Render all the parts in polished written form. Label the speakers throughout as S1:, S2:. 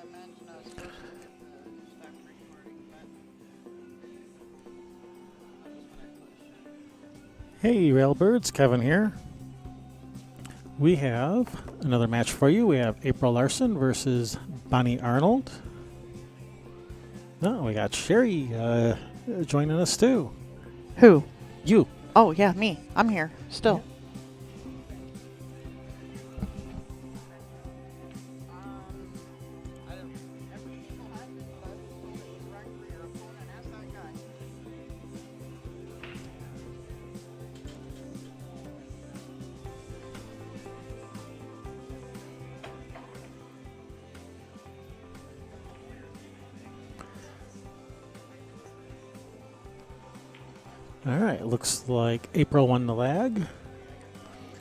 S1: imagine I was supposed to stop recording, but I'll just when I push it.
S2: Hey Railbirds, Kevin here. We have another match for you. We have April Larson versus Bonnie Arnold. No, we got Sherry joining us too.
S1: Who?
S2: You.
S1: Oh, yeah, me. I'm here, still.
S2: Alright, looks like April won the lag.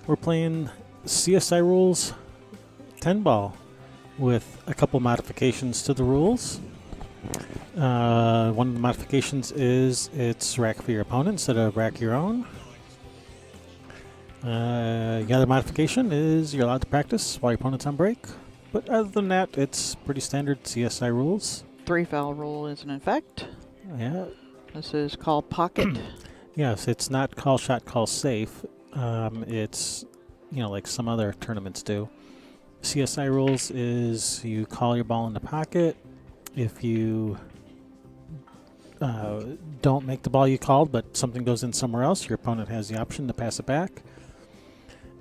S2: We're playing CSI Rules 10 ball with a couple modifications to the rules. One of the modifications is it's rack for your opponent instead of rack your own. The other modification is you're allowed to practice while your opponent's on break. But other than that, it's pretty standard CSI rules.
S1: 3-foul rule is in effect.
S2: Yeah.
S1: This is called pocket.
S2: Yes, it's not call shot, call safe. It's, like some other tournaments do. CSI rules is you call your ball in the pocket. If you don't make the ball you called, but something goes in somewhere else, your opponent has the option to pass it back.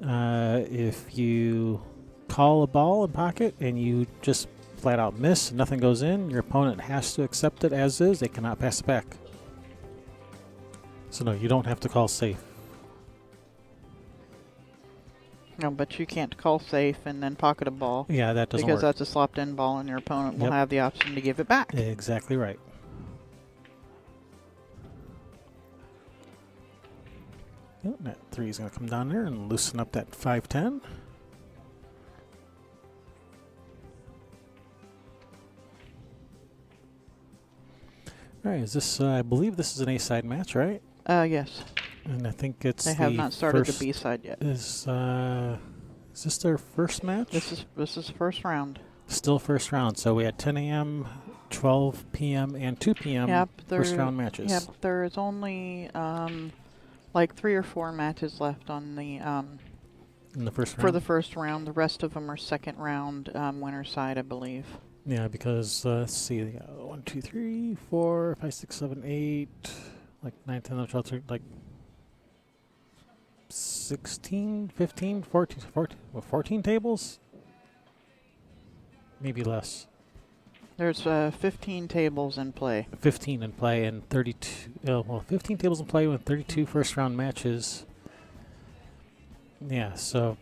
S2: If you call a ball in pocket and you just flat out miss, nothing goes in, your opponent has to accept it as is. They cannot pass it back. So no, you don't have to call safe.
S1: No, but you can't call safe and then pocket a ball.
S2: Yeah, that doesn't
S1: because
S2: work.
S1: that's a slopped in ball and your opponent will
S2: Yep.
S1: have the option to give it back.
S2: Exactly right. Yep, that 3 is going to come down there and loosen up that 5-10. All right, is this? I believe this is an A-side match, right?
S1: Yes.
S2: And I think it's
S1: They have not started the B side yet.
S2: Is this their first match?
S1: This is first round.
S2: Still first round. So we had 10 a.m., 12 p.m., and 2 p.m. First round matches.
S1: Yep, there's only like 3 or 4 matches left on the
S2: In the first round?
S1: for the first round. The rest of them are second round winner side, I believe.
S2: Yeah, because let's see, 1, 2, 3, 4, 5, 6, 7, 8, like 9, 10, 11, 12, 13, like 16, 15, 14 tables? Maybe less.
S1: There's 15 tables in play.
S2: 15 in play and 32. 15 tables in play with 32 first round matches. Yeah, so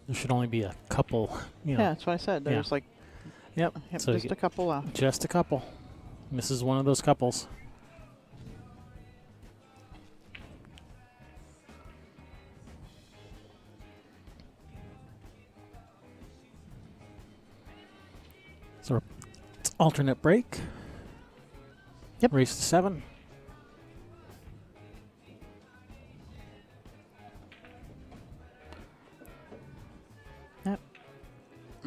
S2: there should only be a couple.
S1: Yeah, that's what I said. There's like
S2: Yep. So
S1: just a couple left.
S2: Just a couple. This is one of those couples. So it's alternate break.
S1: Yep.
S2: Race to 7.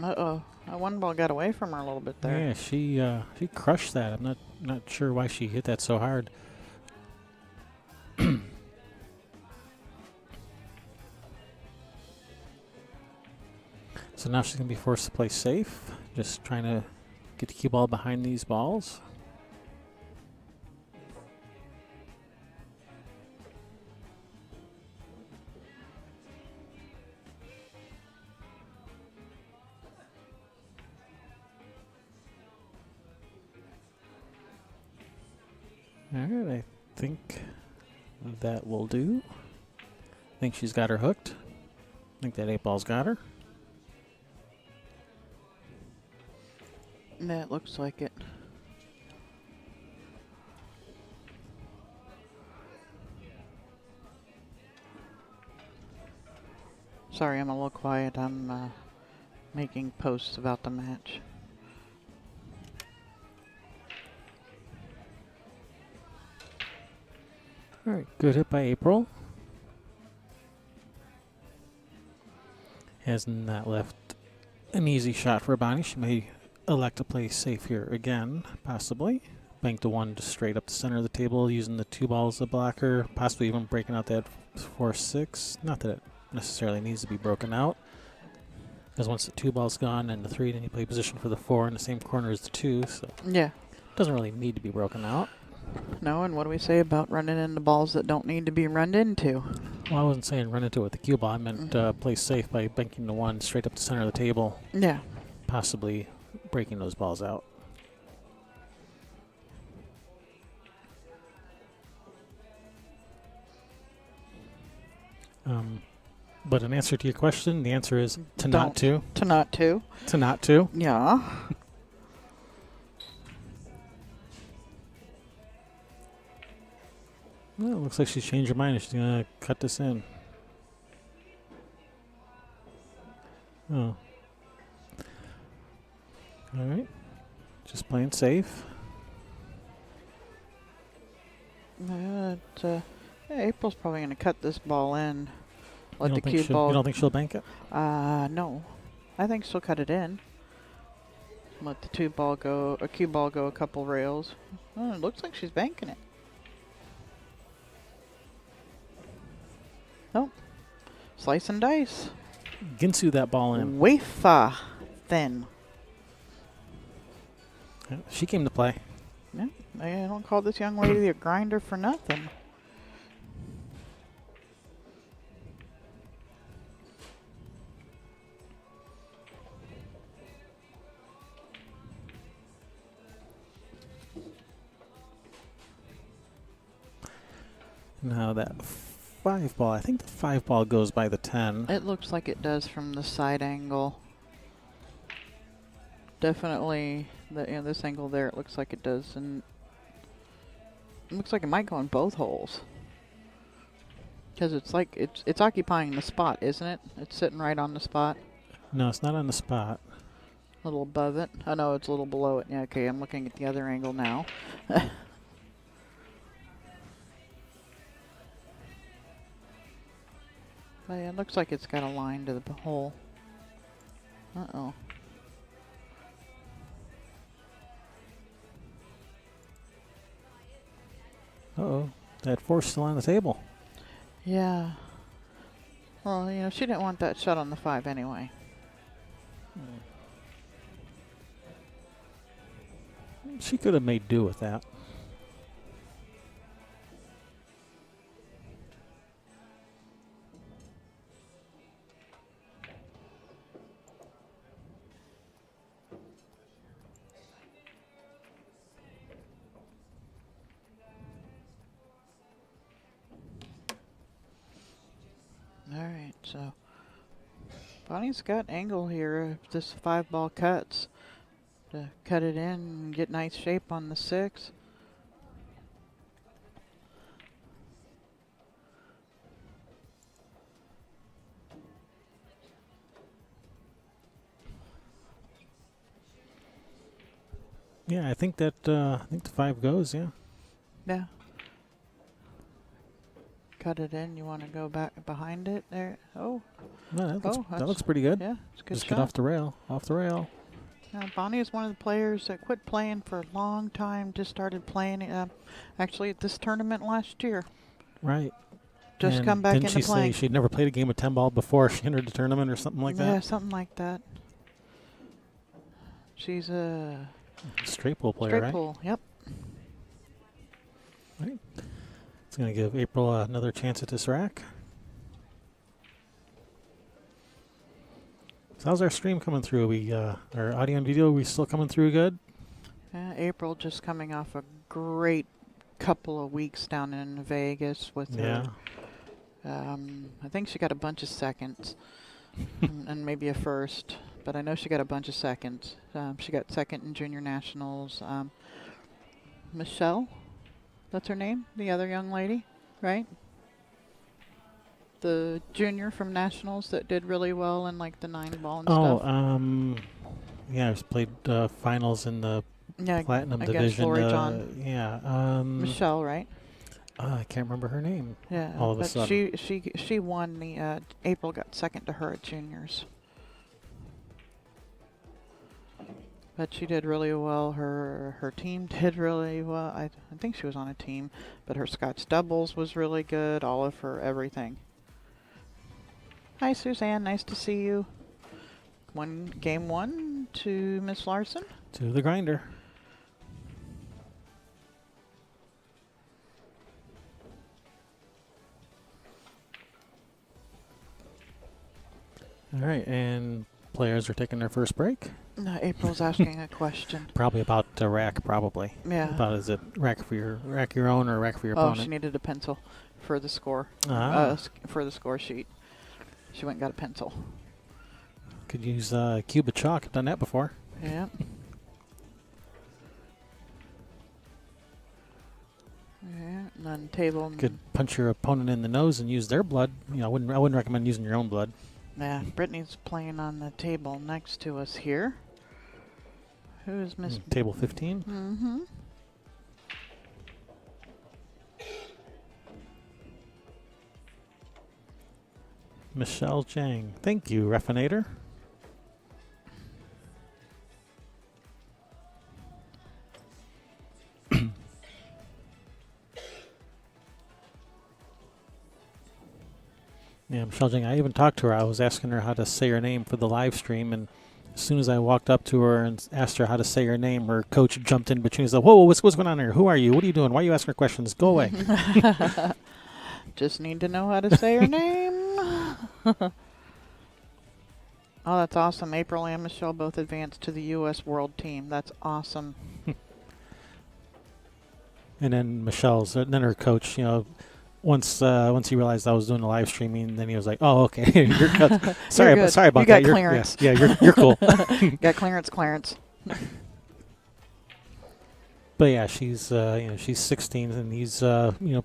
S1: Uh-oh. One ball got away from her a little bit there.
S2: Yeah, she crushed that. I'm not sure why she hit that so hard. So now she's going to be forced to play safe. Just trying to get the cue ball behind these balls. Alright, I think that will do. I think she's got her hooked. I think that 8-ball's got her.
S1: That looks like it. Sorry, I'm a little quiet. I'm making posts about the match.
S2: All right, good hit by April. Has not left an easy shot for Bonnie. She may elect to play safe here again, possibly. Bank to 1 just straight up the center of the table using the 2 balls as a blocker, possibly even breaking out that 4-6. Not that it necessarily needs to be broken out, because once the 2 ball's gone and the 3, then you play position for the 4 in the same corner as the 2, so
S1: Yeah.
S2: it doesn't really need to be broken out.
S1: No, and what do we say about running into balls that don't need to be run into?
S2: Well, I wasn't saying run into it with the cue ball. I meant play safe by banking the 1 straight up the center of the table,
S1: Yeah.
S2: possibly breaking those balls out. But in answer to your question, the answer is to not to.
S1: To not to.
S2: To not to.
S1: Yeah.
S2: Well, it looks like she's changed her mind. She's going to cut this in. Oh. All right. Just playing safe.
S1: Yeah, April's probably going to cut this ball in. Let the cue
S2: You
S1: ball.
S2: don't think she'll bank it?
S1: No. I think she'll cut it in. Let the cue ball go a couple rails. Oh, it looks like she's banking it. Nope. Slice and dice.
S2: Ginsu that ball in.
S1: Wafer thin.
S2: Yeah, she came to play.
S1: Yeah, I don't call this young lady a grinder for nothing.
S2: Now that 5 ball, I think the 5 ball goes by the 10.
S1: It looks like it does from the side angle. Definitely, this angle there, it looks like it does, and it looks like it might go in both holes. Because it's like it's occupying the spot, isn't it? It's sitting right on the spot.
S2: No, it's not on the spot.
S1: A little above it. Oh no, it's a little below it. Yeah, okay, I'm looking at the other angle now. But yeah, it looks like it's got a line to the hole. Uh-oh.
S2: Uh-oh. That 4's still on the table.
S1: Yeah. Well, she didn't want that shot on the 5 anyway.
S2: She could have made do with that.
S1: Alright, so Bonnie's got angle here if this 5 ball cuts. To cut it in and get nice shape on the 6.
S2: Yeah, I think that the 5 goes, yeah.
S1: Yeah. Cut it in. You want to go back behind it there? Oh.
S2: No, that looks pretty good.
S1: Yeah, it's a good
S2: Just
S1: shot.
S2: get off the rail. Off the rail.
S1: Now, Bonnie is one of the players that quit playing for a long time, just started playing actually at this tournament last year.
S2: Right.
S1: Just
S2: And
S1: come back
S2: didn't
S1: into
S2: she
S1: playing.
S2: say she'd never played a game of 10 ball before she entered the tournament or something like
S1: Yeah,
S2: that?
S1: something like that. She's a
S2: Straight pool player,
S1: straight
S2: right?
S1: pool. Yep.
S2: Right. It's going to give April another chance at this rack. So how's our stream coming through? Our audio and video, we still coming through good?
S1: April just coming off a great couple of weeks down in Vegas with her. I think she got a bunch of seconds and maybe a first, but I know she got a bunch of seconds. She got second in junior nationals. Michelle, that's her name, the other young lady, right? The junior from nationals that did really well in like the 9 ball and stuff.
S2: Yeah, I played finals in the platinum
S1: against
S2: division.
S1: Lori John. Michelle, right?
S2: I can't remember her name.
S1: Yeah,
S2: all of a
S1: but
S2: sudden.
S1: she won the April got second to her at juniors. But she did really well. Her team did really well. I think she was on a team, but her Scotch doubles was really good. All of her everything. Hi, Suzanne. Nice to see you. Game one to Miss Larson.
S2: To the grinder. All right, and players are taking their first break.
S1: No, April's asking a question.
S2: Probably about the rack, probably.
S1: Yeah.
S2: About is it rack for your own or rack for your
S1: Oh,
S2: opponent?
S1: she needed a pencil for the score.
S2: Ah.
S1: For the score sheet. She went and got a pencil.
S2: Could use a cube of chalk. I've done that before.
S1: Yeah. Yeah, and then table.
S2: Could punch your opponent in the nose and use their blood. You know, I wouldn't recommend using your own blood.
S1: Yeah, Brittany's playing on the table next to us here. Who is Miss?
S2: Table 15.
S1: Mm-hmm.
S2: Michelle Chang. Thank you, Refinator. Yeah, Michelle Chang. I even talked to her. I was asking her how to say her name for the live stream, and as soon as I walked up to her and asked her how to say her name, her coach jumped in between. He's like, "Whoa, what's going on here? Who are you? What are you doing? Why are you asking her questions? Go away."
S1: Just need to know how to say her name. Oh, that's awesome. April and Michelle both advanced to the U.S. World Team. That's awesome.
S2: And then then her coach, you know, once he realized I was doing the live streaming, then he was like, "Oh, okay, you're good. sorry about
S1: you
S2: that.
S1: got clearance.
S2: Yeah, you're cool."
S1: Got clearance.
S2: But yeah, she's she's 16, and he's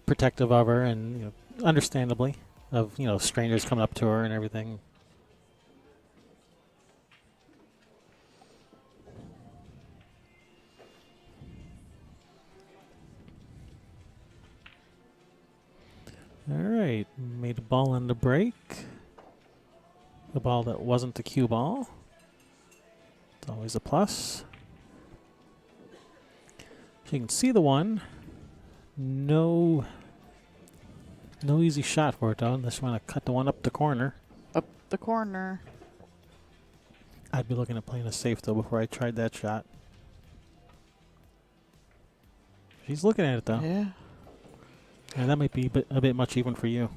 S2: protective of her, and understandably, of strangers coming up to her and everything. All right, made a ball on the break. The ball that wasn't the cue ball. It's always a plus. So you can see the one. No easy shot for it though, unless you want to cut the one up the corner.
S1: Up the corner.
S2: I'd be looking at playing a safe though before I tried that shot. She's looking at it though.
S1: Yeah.
S2: And that might be a bit much even for you.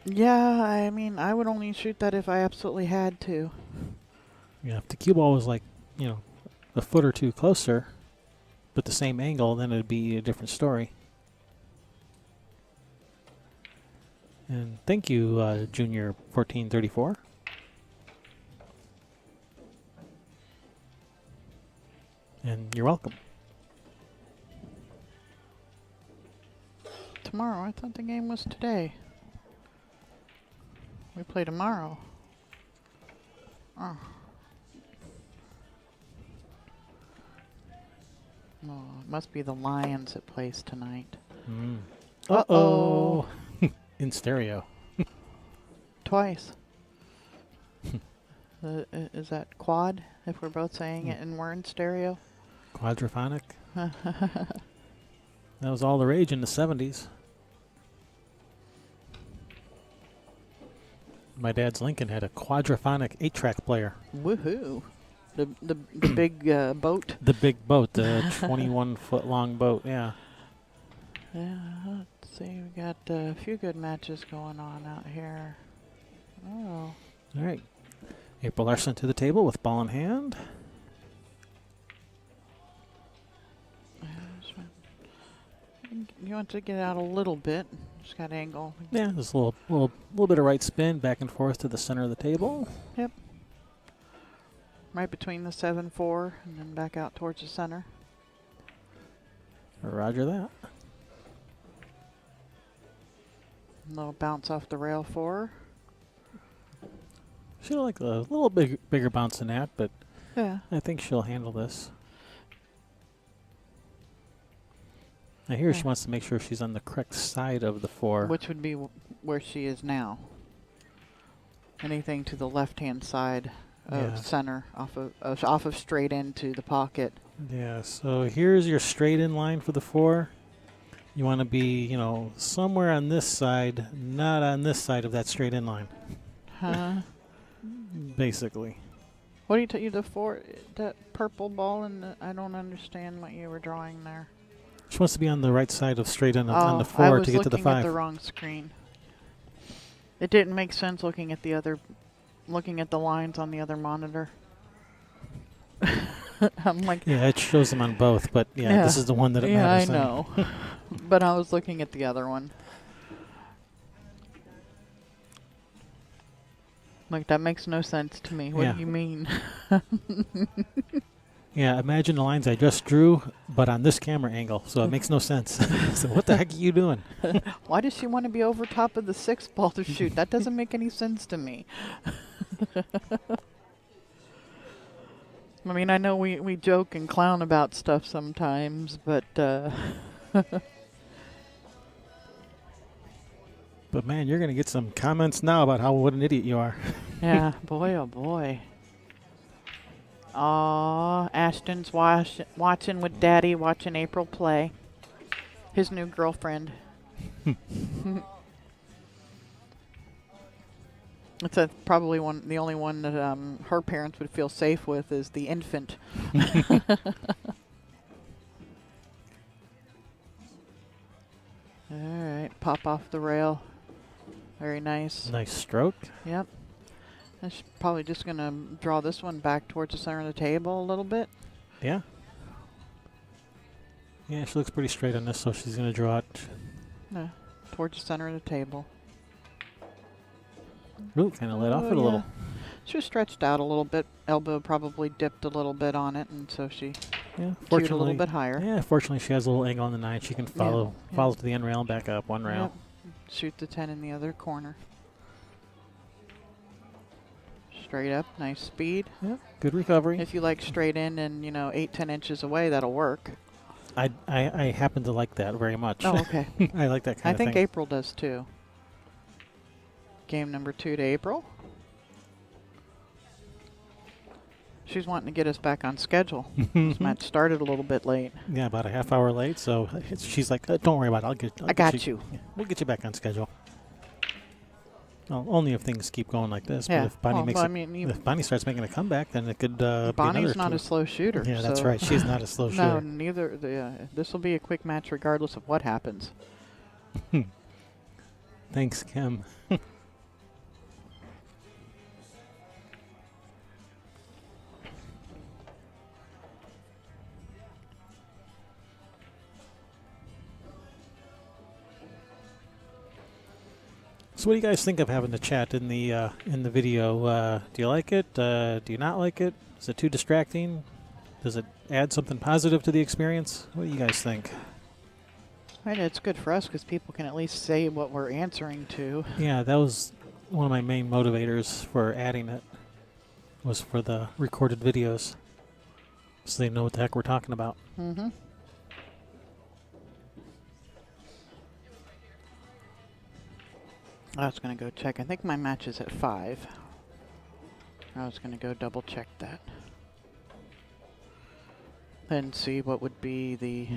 S1: Yeah, I mean, I would only shoot that if I absolutely had to.
S2: Yeah, if the cue ball was like, a foot or two closer, but the same angle, then it'd be a different story. And thank you, Junior 1434. And you're welcome.
S1: Tomorrow? I thought the game was today. We play tomorrow. Oh. Oh, it must be the Lions that plays tonight.
S2: Mm.
S1: Uh-oh.
S2: In stereo.
S1: Twice. Is that quad, if we're both saying it and we're in stereo?
S2: Quadraphonic. That was all the rage in the 70s. My dad's Lincoln had a quadraphonic 8-track player.
S1: Woohoo. The big boat?
S2: The big boat, the 21-foot long boat, yeah.
S1: Yeah, let's see. We got a few good matches going on out here. Oh.
S2: All right. April Larson to the table with ball in hand.
S1: You want to get out a little bit. Just got angle.
S2: Yeah, just a little bit of right spin back and forth to the center of the table.
S1: Yep. Right between the 7-4 and then back out towards the center.
S2: Roger that.
S1: Little bounce off the rail 4.
S2: She'll like a little bigger bounce than that, but
S1: Yeah.
S2: I think she'll handle this. I hear she wants to make sure she's on the correct side of the 4.
S1: Which would be where she is now. Anything to the left-hand side
S2: Yeah.
S1: center, off of straight into the pocket.
S2: Yeah, so here's your straight in line for the 4. You want to be, somewhere on this side, not on this side of that straight in line,
S1: Huh?
S2: basically.
S1: What do you the 4? That purple ball I don't understand what you were drawing there.
S2: She wants to be on the right side of straight in on the
S1: I
S2: 4
S1: was
S2: to get to the
S1: looking at
S2: 5.
S1: the wrong screen. It didn't make sense looking at the lines on the other monitor. I'm like,
S2: Yeah, it shows them on both, but yeah, this is the one that it matters.
S1: Yeah, I know. But I was looking at the other one. Like, that makes no sense to me. What do you mean?
S2: Yeah, imagine the lines I just drew, but on this camera angle, so it makes no sense. So what the heck are you doing?
S1: Why does she want to be over top of the 6 ball to shoot? That doesn't make any sense to me. I mean, I know we joke and clown about stuff sometimes, but
S2: But man, you're going to get some comments now about what an idiot you are.
S1: yeah, boy, oh boy. Aw, Ashton's watching with Daddy, watching April play. His new girlfriend. It's probably the only one that her parents would feel safe with is the infant. All right, pop off the rail. Very nice.
S2: Nice stroke.
S1: Yep. I'm probably just going to draw this one back towards the center of the table a little bit.
S2: Yeah. Yeah, she looks pretty straight on this, so she's going to draw it.
S1: No, towards the center of the table.
S2: Ooh, kind of let off it a little.
S1: She was stretched out a little bit. Elbow probably dipped a little bit on it, and so she
S2: cued
S1: a little bit higher.
S2: Yeah, fortunately she has a little angle on the 9. She can follow to the end rail and back up one rail.
S1: Yep. Shoot the 10 in the other corner. Straight up, nice speed.
S2: Yep, good recovery.
S1: If you like straight in and 8-10 inches away, that'll work.
S2: I happen to like that very much.
S1: Oh, okay.
S2: I like that kind of thing.
S1: I think April does too. Game number 2 to April. She's wanting to get us back on schedule. This match started a little bit late.
S2: Yeah, about a half hour late. So she's like, "Don't worry about it.
S1: I got you.
S2: Yeah, we'll get you back on schedule." Well, only if things keep going like this.
S1: Yeah.
S2: But if Bonnie if Bonnie starts making a comeback, then it could.
S1: Bonnie's not a slow shooter.
S2: Yeah, that's right. She's not a slow shooter.
S1: No, neither. This will be a quick match, regardless of what happens.
S2: Thanks, Kim. So what do you guys think of having the chat in the video? Do you like it? Do you not like it? Is it too distracting? Does it add something positive to the experience? What do you guys think?
S1: Right, it's good for us because people can at least say what we're answering to.
S2: Yeah, that was one of my main motivators for adding it, was for the recorded videos, so they know what the heck we're talking about.
S1: Mm-hmm. I was going to go check. I think my match is at 5. I was going to go double check that. Then see what would be the...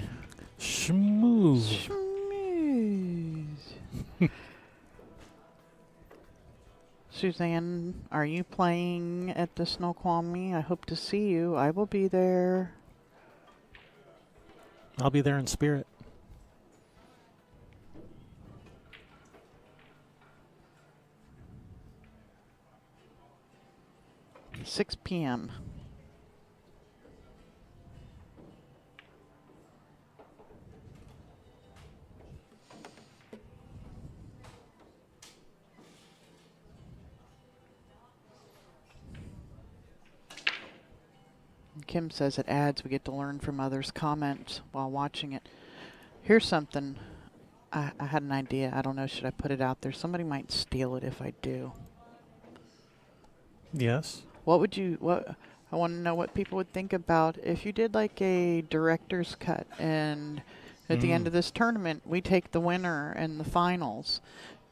S2: Schmooze.
S1: Suzanne, are you playing at the Snoqualmie? I hope to see you. I will be there.
S2: I'll be there in spirit.
S1: At 6 p.m. Kim says it adds. We get to learn from others' comments while watching it. Here's something. I had an idea. I don't know. Should I put it out there? Somebody might steal it if I do.
S2: Yes.
S1: What would you... I want to know what people would think about if you did like a director's cut and at the end of this tournament we take the winner and the finals.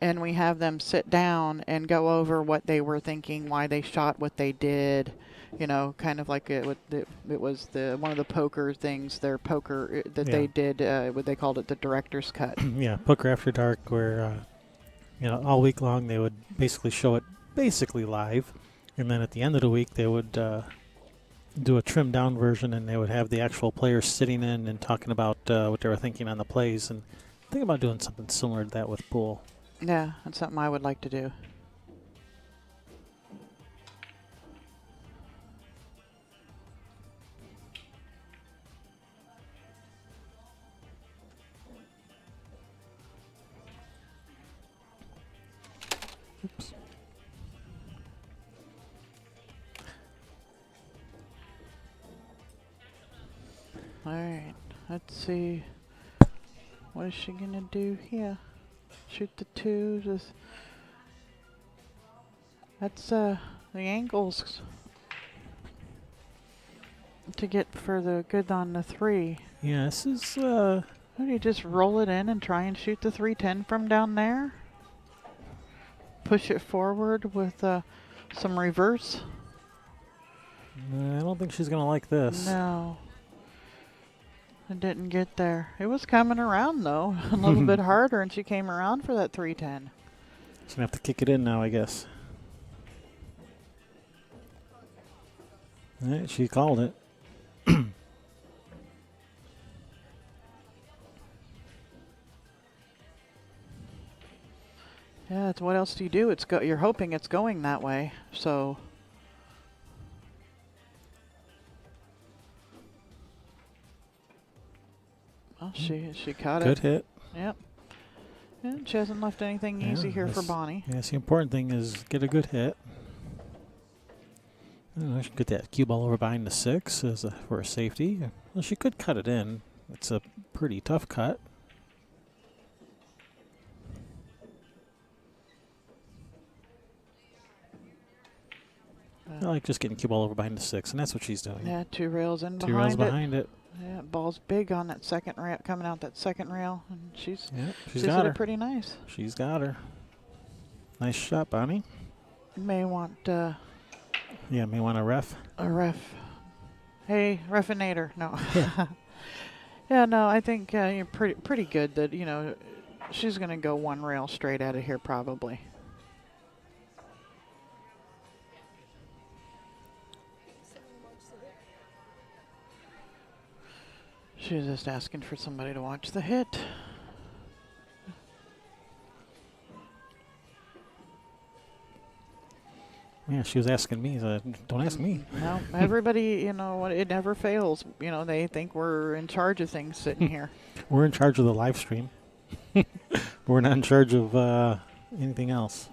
S1: and we have them sit down and go over what they were thinking, why they shot what they did. You know, kind of like it was the one of the poker things, their poker that they did, what they called it, the director's cut.
S2: Yeah, Poker After Dark, where all week long they would basically show it basically live, and then at the end of the week they would do a trimmed down version, and they would have the actual players sitting in and talking about what they were thinking on the plays, and think about doing something similar to that with pool.
S1: Yeah, that's something I would like to do.
S2: Oops.
S1: All right, let's see. What is she gonna do here? Shoot the two. Just that's the angles to get for the good on the 3.
S2: Yeah, this is
S1: What, do you just roll it in and try and shoot the 310 from down there? Push it forward with some reverse?
S2: I don't think she's gonna like this.
S1: No. It didn't get there. It was coming around though, a little bit harder, and she came around for that 310.
S2: She's gonna have to kick it in now, I guess. All right, she called it.
S1: Yeah, it's what else do you do? You're hoping it's going that way, so. Well, she caught it.
S2: Good hit.
S1: Yep. Yeah, she hasn't left anything easy here for Bonnie.
S2: Yes, the important thing is get a good hit. I should get that cue ball over behind the 6 for a safety. Well, she could cut it in. It's a pretty tough cut. I like just getting cue ball over behind the 6, and that's what she's doing.
S1: Yeah, 2 rails in behind it.
S2: 2 rails behind it.
S1: Yeah, ball's big on that second rail, coming out that second rail, and she's
S2: she's
S1: got
S2: got her.
S1: It pretty nice.
S2: She's got her. Nice shot, Bonnie.
S1: You may want
S2: yeah, may want a ref.
S1: a ref. Hey, refinator. No. Yeah. Yeah, no, I think you're pretty good that, she's going to go 1 rail straight out of here probably. She's just asking for somebody to watch the hit.
S2: Yeah, she was asking me. So don't ask me.
S1: No, everybody, it never fails. They think we're in charge of things sitting here.
S2: We're in charge of the live stream. We're not in charge of anything else.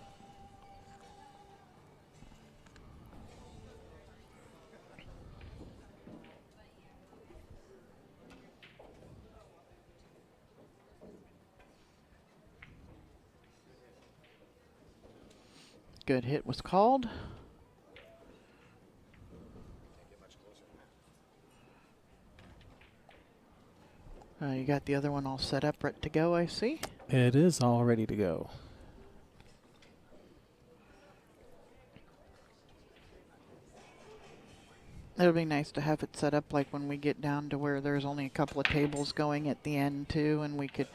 S1: Good hit was called. You got the other one all set up, ready to go, I see.
S2: It is all ready to go.
S1: It would be nice to have it set up like when we get down to where there's only a couple of tables going at the end too, and we could,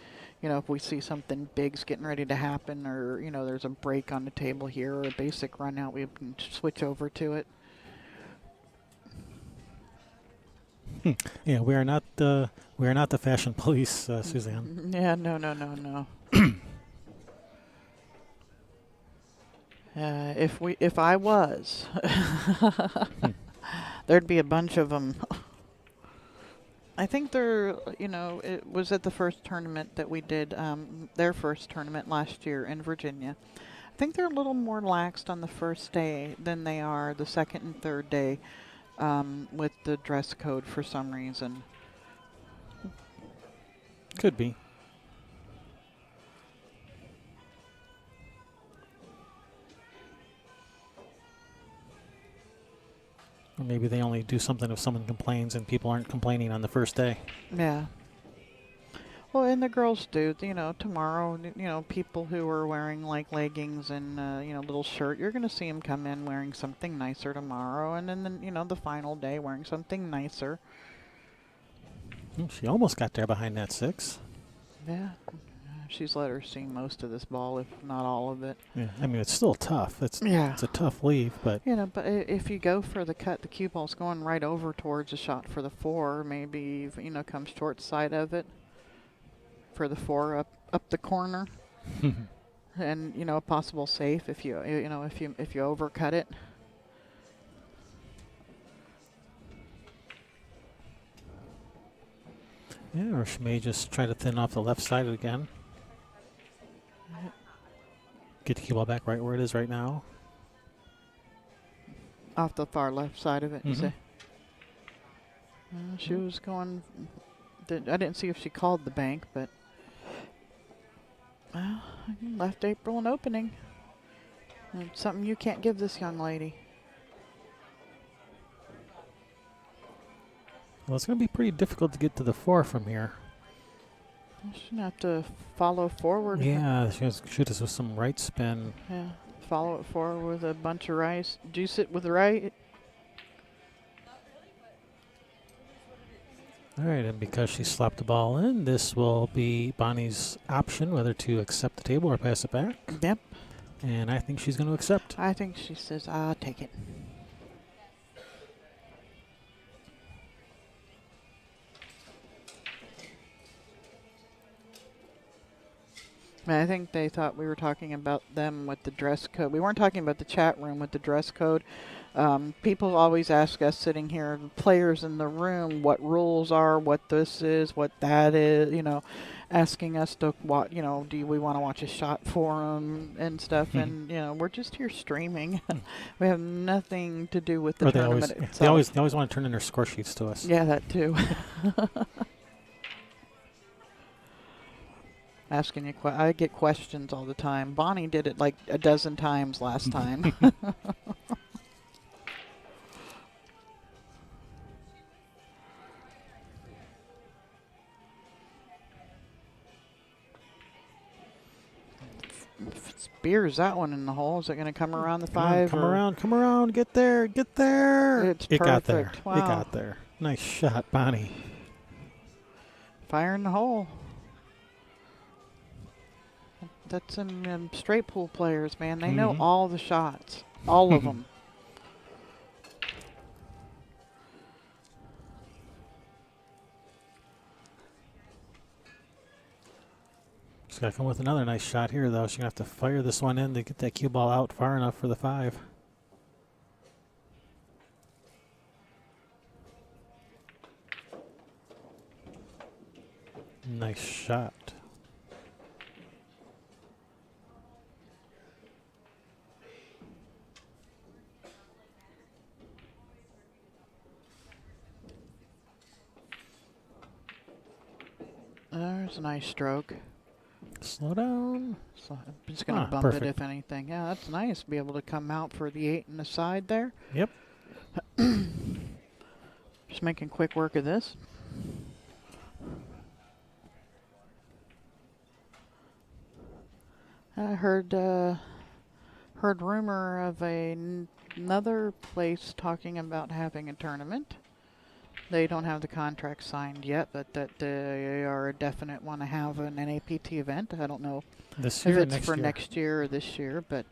S1: if we see something big's getting ready to happen, or there's a break on the table here or a basic run out, we can switch over to it.
S2: Yeah, we are not the fashion police, Suzanne.
S1: Yeah, no. If I was, there'd be a bunch of them. I think it was at the first tournament that we did, their first tournament last year in Virginia. I think they're a little more laxed on the first day than they are the second and third day with the dress code for some reason.
S2: Could be. Or maybe they only do something if someone complains and people aren't complaining on the first day.
S1: Yeah. Well, and the girls do. Tomorrow, people who are wearing like leggings and little shirt, you're gonna see them come in wearing something nicer tomorrow, and then the final day wearing something nicer.
S2: She almost got there behind that 6.
S1: Yeah, she's let her see most of this ball, if not all of it.
S2: Yeah, I mean it's still tough. It's a tough leave, but
S1: But if you go for the cut, the cue ball's going right over towards the shot for the 4. Maybe comes towards the side of it for the 4 up the corner. And a possible safe if you if you overcut it.
S2: yeah, or she may just try to thin off the left side again. Get the cue ball back right where it is right now.
S1: Off the far left side of it, you
S2: Mhm.
S1: say? She was going. I didn't see if she called the bank, but left April an opening. It's something you can't give this young lady.
S2: Well, it's going to be pretty difficult to get to the 4 from here.
S1: She's gonna have to follow forward.
S2: Yeah, she has to shoot us with some right spin.
S1: Yeah, follow it forward with a bunch of rice. Juice it with the right.
S2: All right, and because she slapped the ball in, this will be Bonnie's option, whether to accept the table or pass it back.
S1: Yep.
S2: And I think she's going to accept.
S1: I think she says, "I'll take it." I think they thought we were talking about them with the dress code. We weren't talking about the chat room with the dress code. People always ask us sitting here, players in the room, what rules are, what this is, what that is, asking us to what, do we want to watch a shot for them and stuff. And, we're just here streaming. We have nothing to do with the tournament itself.
S2: They always want to turn in their score sheets to us.
S1: Yeah, that too. Asking you, I get questions all the time. Bonnie did it like a dozen times last time. If it spears that one in the hole, is it going to come around the 5?
S2: Come around, get there.
S1: It
S2: Got there.
S1: Wow.
S2: It got there. Nice shot, Bonnie.
S1: Fire in the hole. That's some straight pool players, man. They know all the shots. All of them.
S2: She's got to come with another nice shot here, though. She's going to have to fire this one in to get that cue ball out far enough for the 5. Nice shot.
S1: There's a nice stroke.
S2: Slow down.
S1: So I'm just going to bump
S2: perfect.
S1: it if anything. Yeah, that's nice. Be able to come out for the 8 and the side there.
S2: Yep.
S1: Just making quick work of this. I heard rumor of another place talking about having a tournament. They don't have the contract signed yet, but that they are a definite want to have an NAPT event. I don't know
S2: This
S1: if
S2: year,
S1: it's for next year or this year, but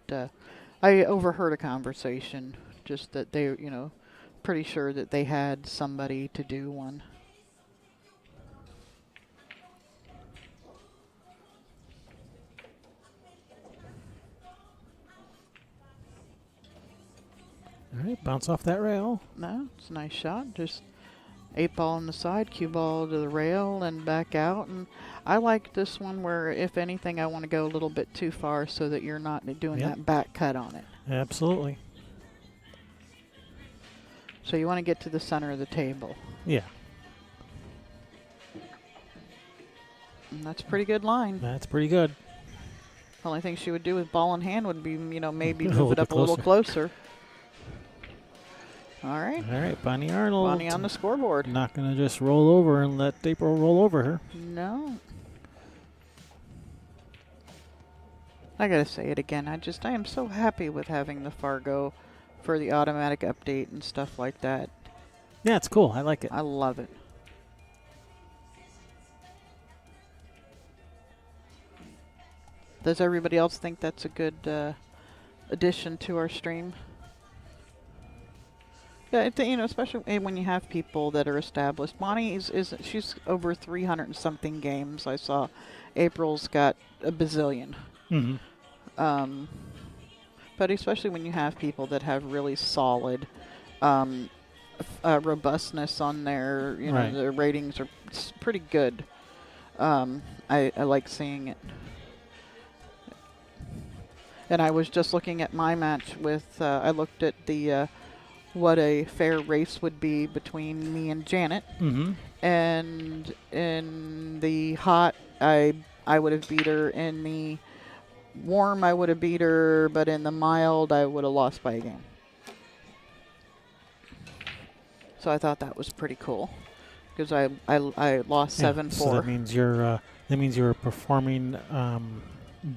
S1: I overheard a conversation just that they, pretty sure that they had somebody to do one.
S2: All right, bounce off that rail.
S1: No, it's a nice shot. Just 8 ball on the side, cue ball to the rail and back out. And I like this one where, if anything, I want to go a little bit too far so that you're not doing that back cut on it.
S2: Absolutely.
S1: So you want to get to the center of the table.
S2: Yeah.
S1: And that's a pretty good line.
S2: That's pretty good.
S1: The only thing she would do with ball in hand would be, maybe
S2: A
S1: move it
S2: little
S1: up
S2: bit
S1: a little
S2: closer.
S1: closer. All right.
S2: All right, Bonnie Arnold.
S1: Bonnie on the scoreboard.
S2: Not going to just roll over and let April roll over her.
S1: No. I gotta say it again. I am so happy with having the Fargo for the automatic update and stuff like that.
S2: Yeah, it's cool. I like it.
S1: I love it. Does everybody else think that's a good addition to our stream? Yeah, especially when you have people that are established. Bonnie she's over 300 and something games. I saw April's got a bazillion.
S2: Mm-hmm.
S1: But especially when you have people that have really solid robustness on their,
S2: Right.
S1: their ratings are pretty good. I like seeing it. And I was just looking at my match with, I looked at the what a fair race would be between me and Janet.
S2: Mm-hmm.
S1: And in the hot, I would have beat her. In the warm, I would have beat her, but in the mild, I would have lost by a game. So I thought that was pretty cool, because I lost 7-4.
S2: So that means you're performing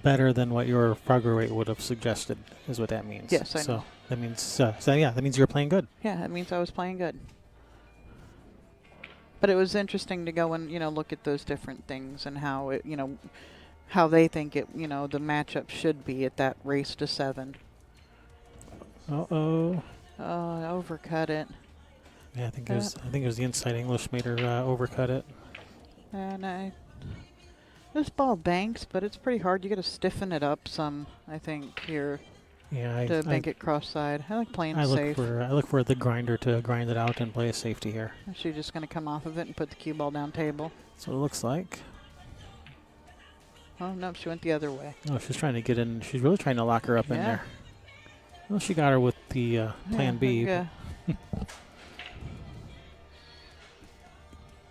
S2: better than what your Frogger rate would have suggested, is what that means.
S1: Yes, I know.
S2: That means that means you're playing good.
S1: Yeah, that means I was playing good. But it was interesting to go and look at those different things and how it how they think it the matchup should be at that race to 7.
S2: Uh-oh.
S1: Oh, I overcut it.
S2: Yeah, I think it was the inside English made her overcut it.
S1: And this ball banks, but it's pretty hard. You got to stiffen it up some, I think, here to make it cross-side. I like playing safe.
S2: I look for the grinder to grind it out and play a safety here.
S1: Is she just going to come off of it and put the cue ball down table?
S2: That's what it looks like.
S1: Oh, no, she went the other way.
S2: Oh, she's trying to get in. She's really trying to lock her up in
S1: Yeah.
S2: there. Well, she got her with the plan B.
S1: Yeah.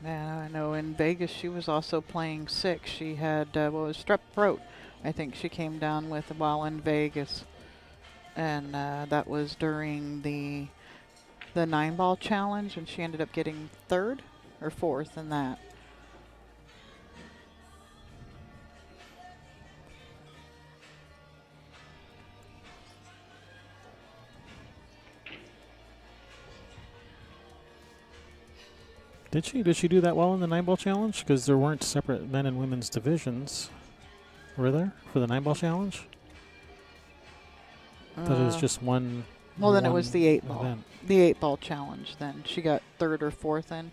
S1: Yeah, I know in Vegas she was also playing 6. She had, strep throat, I think she came down with while in Vegas. And that was during the 9-ball challenge, and she ended up getting 3rd or 4th in that.
S2: Did she do that well in the 9-ball challenge? Because there weren't separate men and women's divisions, were there, for the 9-ball challenge? I thought it was just one.
S1: Well, then it was the 8-ball.
S2: Event.
S1: The 8-ball challenge. Then she got 3rd or 4th in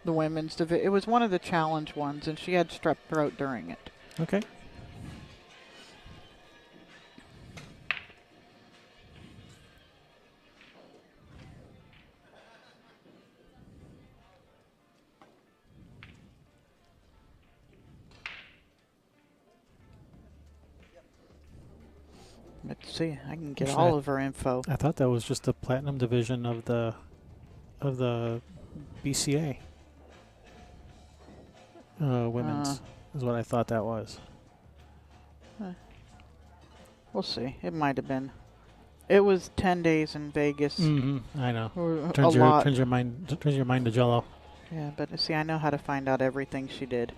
S1: the women's division. It was one of the challenge ones, and she had strep throat during it.
S2: Okay.
S1: Let's see. I can get all of her info.
S2: I thought that was just the platinum division of the BCA. Women's is what I thought that was.
S1: We'll see. It might have been. It was 10 days in Vegas.
S2: Mm-hmm. I know.
S1: Turns
S2: your mind to Jello.
S1: Yeah, but see, I know how to find out everything she did.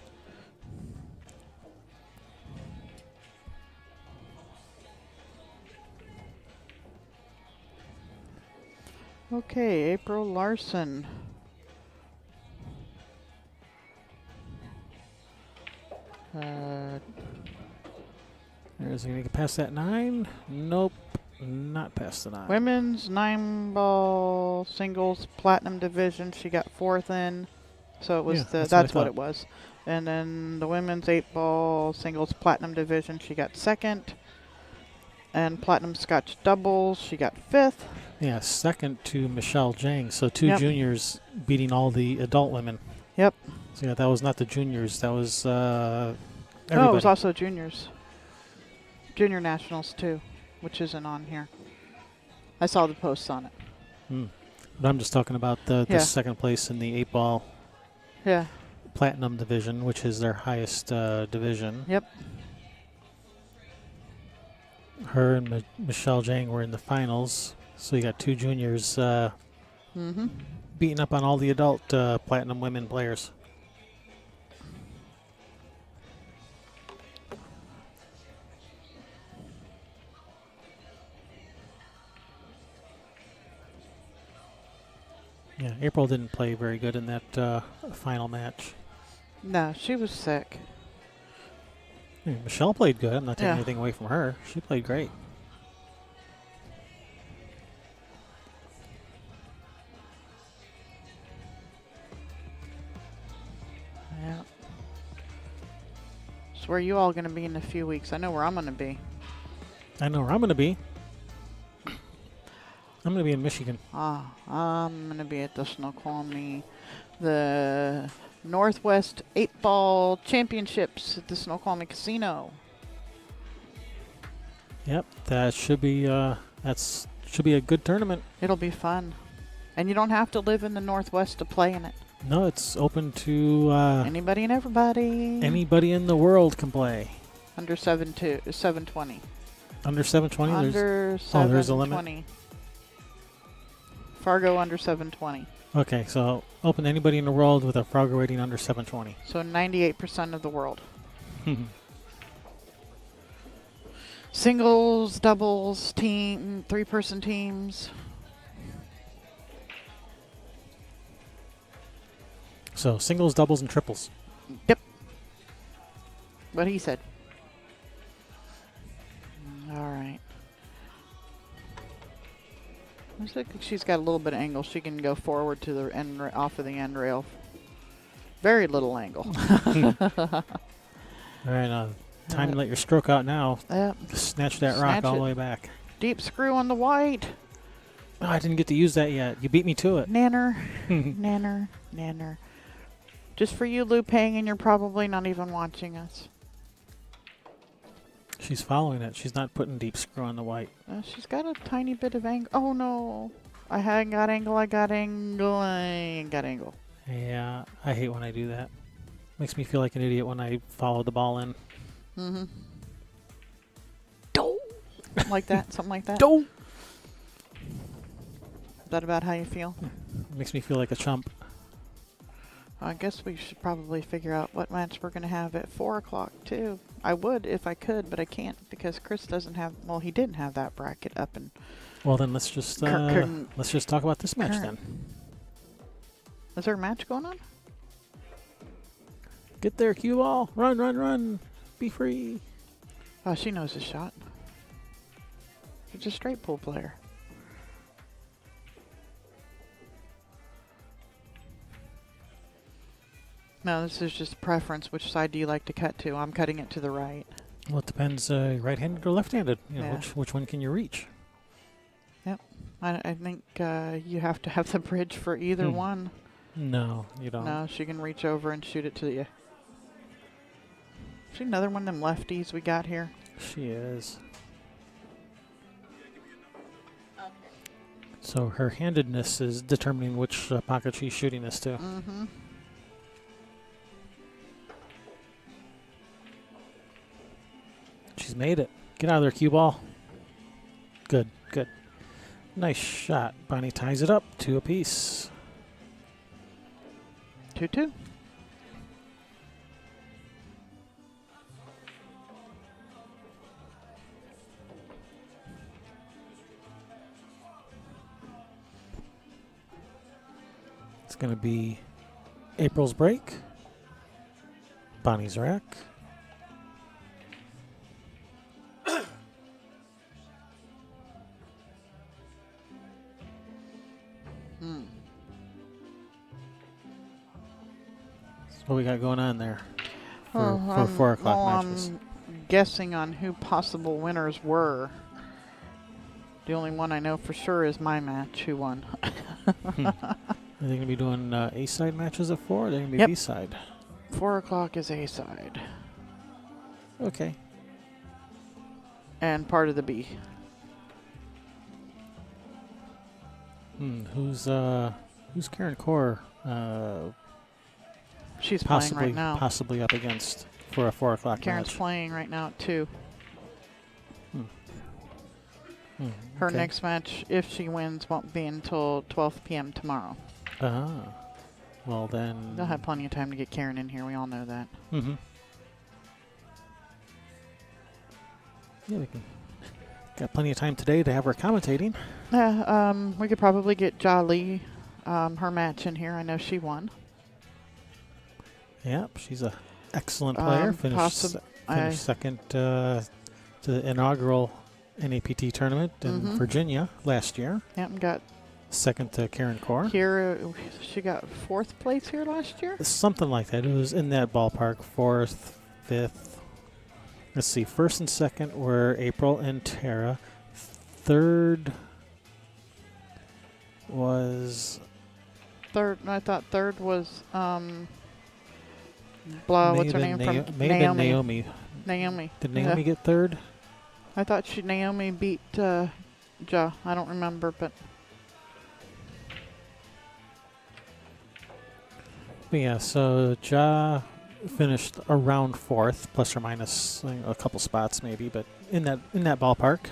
S1: Okay, April Larson.
S2: Is he going to get past that 9? Nope, not past the 9.
S1: Women's 9-ball singles platinum division. She got 4th in, so it was that's what it was. And then the women's 8-ball singles platinum division. She got 2nd. And platinum Scotch doubles. She got 5th.
S2: Yeah, 2nd to Michelle Jang. So 2 juniors beating all the adult women.
S1: Yep.
S2: So yeah, that was not the juniors. That was everybody.
S1: Oh, it was also juniors. Junior nationals too, which isn't on here. I saw the posts on it.
S2: But I'm just talking about the 2nd place in the 8-ball platinum division, which is their highest division.
S1: Yep.
S2: Her and Michelle Jang were in the finals. So you got 2 juniors beating up on all the adult platinum women players. Yeah, April didn't play very good in that final match.
S1: No, she was sick.
S2: Yeah, Michelle played good. I'm not taking
S1: Yeah.
S2: anything away from her. She played great.
S1: Yeah. So where are you all going to be in a few weeks? I know where I'm going to be.
S2: I know where I'm going to be. I'm going to be in Michigan.
S1: I'm going to be at the Snoqualmie, the Northwest 8-Ball Championships at the Snoqualmie Casino.
S2: Yep, that should be a good tournament.
S1: It'll be fun. And you don't have to live in the Northwest to play in it.
S2: No, it's open to
S1: anybody and everybody.
S2: Anybody in the world can play.
S1: Under 720.
S2: Under 720?
S1: Under 720.
S2: There's a limit?
S1: Fargo under 720.
S2: Okay, so open to anybody in the world with a Fargo rating under 720.
S1: So 98% of the world. Singles, doubles, team, 3-person teams.
S2: So singles, doubles, and triples.
S1: Yep. What he said. All right. Looks like she's got a little bit of angle. She can go forward to the end, off of the end rail. Very little angle.
S2: All right, time to let your stroke out now.
S1: Yep.
S2: Snatch that rock all the way back.
S1: Deep screw on the white.
S2: Oh, I didn't get to use that yet. You beat me to it.
S1: Nanner. Nanner. Nanner. Just for you, Lou Pang, and you're probably not even watching us.
S2: She's following it. She's not putting deep screw on the white.
S1: She's got a tiny bit of angle. Oh, no. I hadn't got angle. I got angle. I got angle.
S2: Yeah, I hate when I do that. Makes me feel like an idiot when I follow the ball in.
S1: Mm-hmm. Like that? Something like that?
S2: Don't.
S1: Is that about how you feel?
S2: Makes me feel like a chump.
S1: I guess we should probably figure out what match we're going to have at 4 o'clock, too. I would if I could, but I can't because Chris doesn't have... Well, he didn't have that bracket up. And
S2: well, then let's just talk about this match then.
S1: Is there a match going on?
S2: Get there, cue ball. Run, run, run. Be free.
S1: Oh, she knows his shot. She's a straight pool player. No, this is just preference. Which side do you like to cut to? I'm cutting it to the right.
S2: Well, it depends, right-handed or left-handed. You know,
S1: Yeah.
S2: which one can you reach?
S1: Yep. I think you have to have the bridge for either one.
S2: No, you don't.
S1: No, she can reach over and shoot it to you. Is she another one of them lefties we got here?
S2: She is. So her handedness is determining which pocket she's shooting this to.
S1: Mm-hmm.
S2: She's made it. Get out of there, cue ball. Good, good. Nice shot. Bonnie ties it up 2 apiece.
S1: 2-2.
S2: It's going to be April's break. Bonnie's rack. What we got going on there for 4 o'clock matches?
S1: I'm guessing on who possible winners were. The only one I know for sure is my match. Who won?
S2: Are they going to be doing A-side matches at 4? Or are they going to be
S1: Yep.
S2: B-side?
S1: 4 o'clock is A side.
S2: Okay.
S1: And part of the B.
S2: Who's Karen Core
S1: She's playing right now.
S2: possibly up against for a 4 o'clock
S1: Karen's
S2: match?
S1: playing right now at 2. Her
S2: okay.
S1: next match, if she wins, won't be until 12 p.m. tomorrow.
S2: Well then.
S1: They'll have plenty of time to get Karen in here. We all know that.
S2: Mm-hmm. Yeah, we can. Got plenty of time today to have her commentating.
S1: We could probably get Ja Lee her match in here. I know she won.
S2: Yep, she's a excellent player. Finished second to the inaugural NAPT tournament in Virginia last year.
S1: Yep, got
S2: second to Karen Core.
S1: Here, she got 4th place here last year?
S2: Something like that. It was in that ballpark. 4th, 5th. Let's see. 1st and 2nd were April and Tara. 3rd was...
S1: 3rd, I thought 3rd was, what's her name from?
S2: Naomi.
S1: Naomi.
S2: Did Naomi get 3rd?
S1: I thought Naomi beat Ja. I don't remember, but
S2: yeah, so Ja finished around 4th, plus or minus a couple spots maybe, but in that ballpark.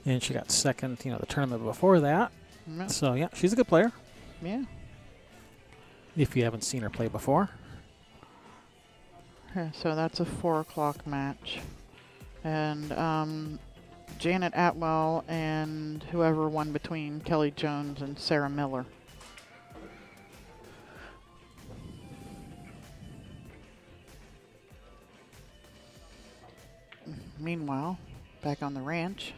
S2: And she got 2nd, the tournament before that.
S1: yeah.
S2: So yeah, she's a good player.
S1: Yeah.
S2: If you haven't seen her play before.
S1: Okay, so that's a 4 o'clock match. And Janet Atwell and whoever won between Kelly Jones and Sarah Miller. Meanwhile, back on the ranch.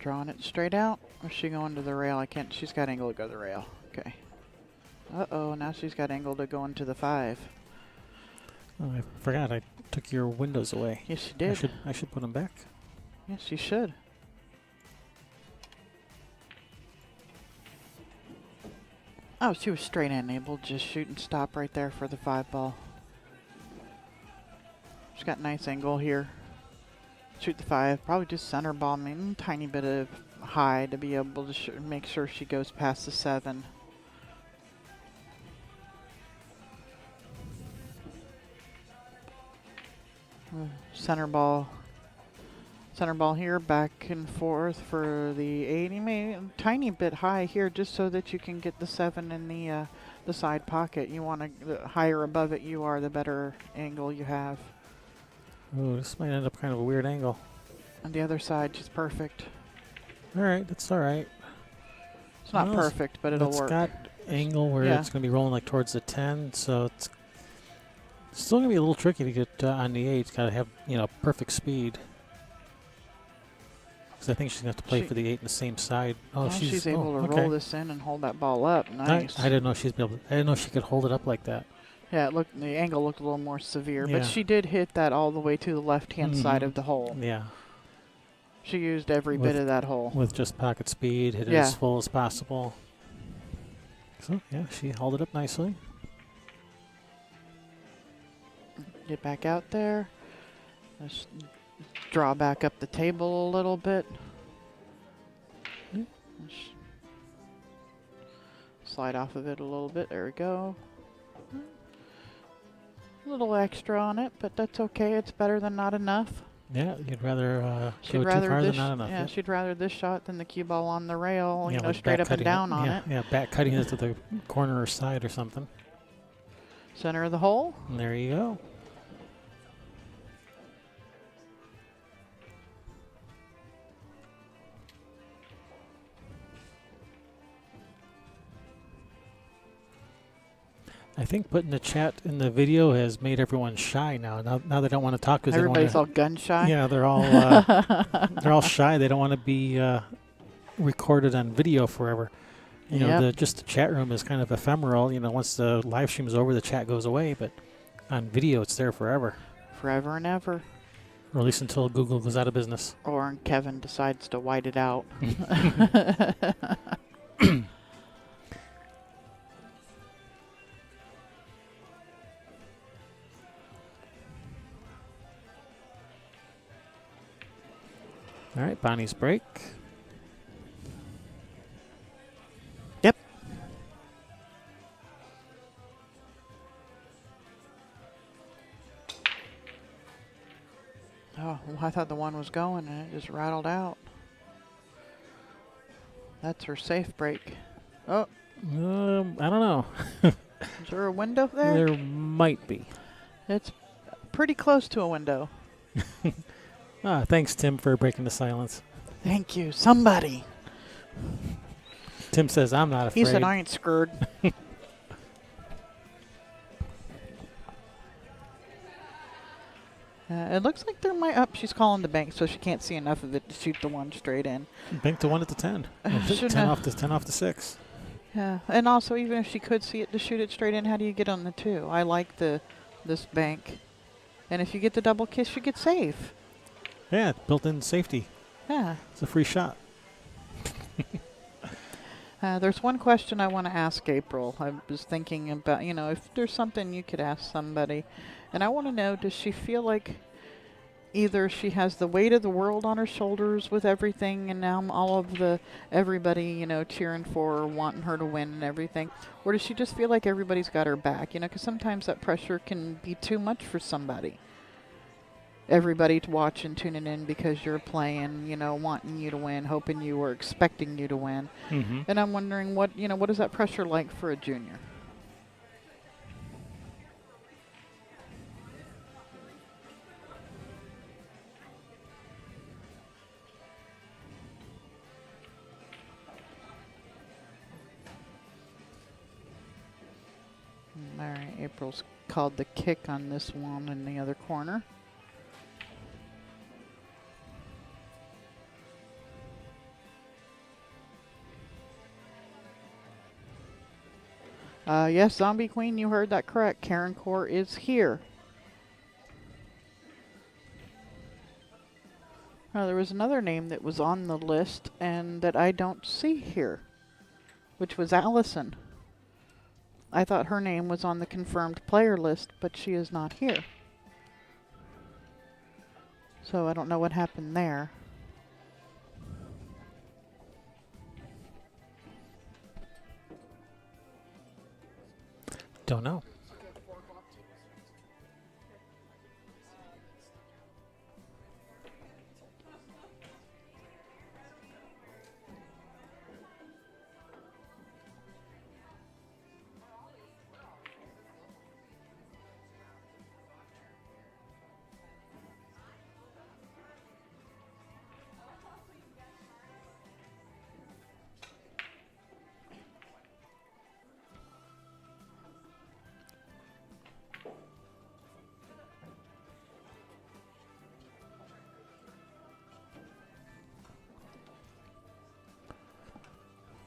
S1: Drawing it straight out. Or is she going to the rail? I can't. She's got angle to go to the rail. Okay. Uh-oh, now she's got angle to go into the 5.
S2: Oh, I forgot I took your windows away.
S1: Yes, you did.
S2: I should put them back.
S1: Yes, you should. Oh, she was straight and able. Just shoot and stop right there for the 5 ball. She's got nice angle here. Shoot the 5. Probably just center ball. Maybe a tiny bit of high to be able to make sure she goes past the 7. Center ball here, back and forth for the 80. Maybe a tiny bit high here, just so that you can get the 7 in the side pocket. You want to, the higher above it you are, the better angle you have.
S2: Oh, this might end up kind of a weird angle.
S1: On the other side, she's perfect.
S2: All right, that's all right.
S1: It's not perfect, but it'll work.
S2: It's got angle where it's going to be rolling like towards the 10, so it's still going to be a little tricky to get on the 8. It's got to have, perfect speed. Because I think she's going to have to play for the 8 in the same side. Oh,
S1: she's able to roll this in and hold that ball up. Nice.
S2: I didn't know she'd be able to, I didn't know she could hold it up like that.
S1: Yeah, the angle looked a little more severe, but she did hit that all the way to the left-hand side of the hole.
S2: Yeah.
S1: She used every bit of that hole.
S2: With just pocket speed, hit it as full as possible. So, yeah, she held it up nicely.
S1: Get back out there. Let's draw back up the table a little bit. Slide off of it a little bit. There we go. A little extra on it, but that's okay. It's better than not enough.
S2: Yeah, you'd rather go too far than not enough.
S1: Yeah, she'd rather this shot than the cue ball on the rail, like straight up and down on it.
S2: Yeah, back cutting it to the corner or side or something.
S1: Center of the hole.
S2: And there you go. I think putting the chat in the video has made everyone shy now. Now they don't want to talk because
S1: everybody's all gun shy.
S2: Yeah, they're all shy. They don't want to be recorded on video forever. Just the chat room is kind of ephemeral. Once the live stream is over, the chat goes away. But on video, it's there forever.
S1: Forever and ever.
S2: Or at least until Google goes out of business.
S1: Or Kevin decides to white it out.
S2: All right, Bonnie's break.
S1: Yep. Oh, well, I thought the one was going and it just rattled out. That's her safe break. Oh.
S2: I don't know.
S1: Is there a window there?
S2: There might be.
S1: It's pretty close to a window.
S2: Thanks, Tim, for breaking the silence.
S1: Thank you, somebody.
S2: Tim says, I'm not afraid.
S1: He said, I ain't scared. It looks like there might up. She's calling the bank, so she can't see enough of it to shoot the one straight in.
S2: Bank to 1 at the 10. 10 off the 6.
S1: Yeah, and also even if she could see it to shoot it straight in, how do you get on the 2? I like this bank, and if you get the double kiss, you get safe.
S2: Yeah, built-in safety.
S1: Yeah.
S2: It's a free shot.
S1: There's one question I want to ask April. I was thinking about, if there's something you could ask somebody. And I want to know, does she feel like either she has the weight of the world on her shoulders with everything and now all of everybody, cheering for her, wanting her to win and everything? Or does she just feel like everybody's got her back? Because sometimes that pressure can be too much for somebody. Everybody to watch and tuning in because you're playing, wanting you to win, hoping you or expecting you to win.
S2: Mm-hmm.
S1: And I'm wondering what is that pressure like for a junior? All right, April's called the kick on this one in the other corner. Yes, Zombie Queen, you heard that correct. Karen Core is here. There was another name that was on the list and that I don't see here, which was Allison. I thought her name was on the confirmed player list, but she is not here. So I don't know what happened there.
S2: Don't know.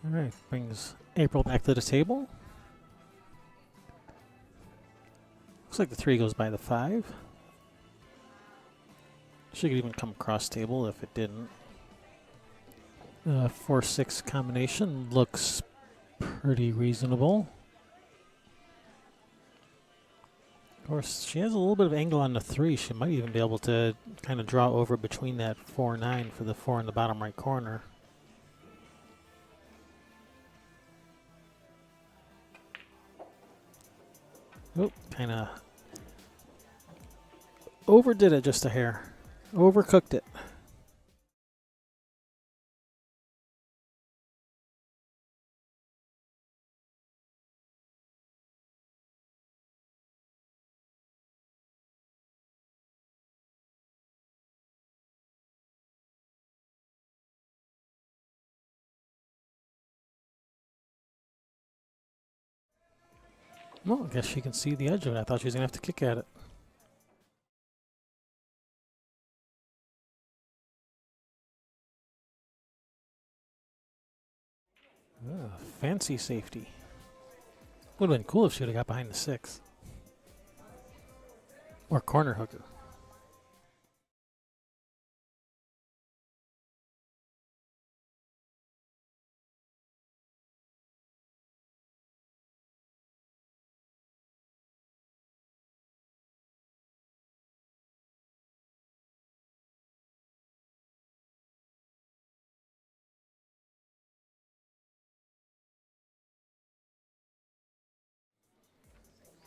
S2: All right, brings April back to the table. Looks like the 3 goes by the 5. She could even come across table if it didn't. 4-6 combination looks pretty reasonable. Of course, she has a little bit of angle on the 3. She might even be able to kind of draw over between that 4-9 for the 4 in the bottom right corner. Oh, kind of overdid it just a hair. Overcooked it. Well, I guess she can see the edge of it. I thought she was going to have to kick at it. Fancy safety. Would have been cool if she would have got behind the 6. Or corner hooker.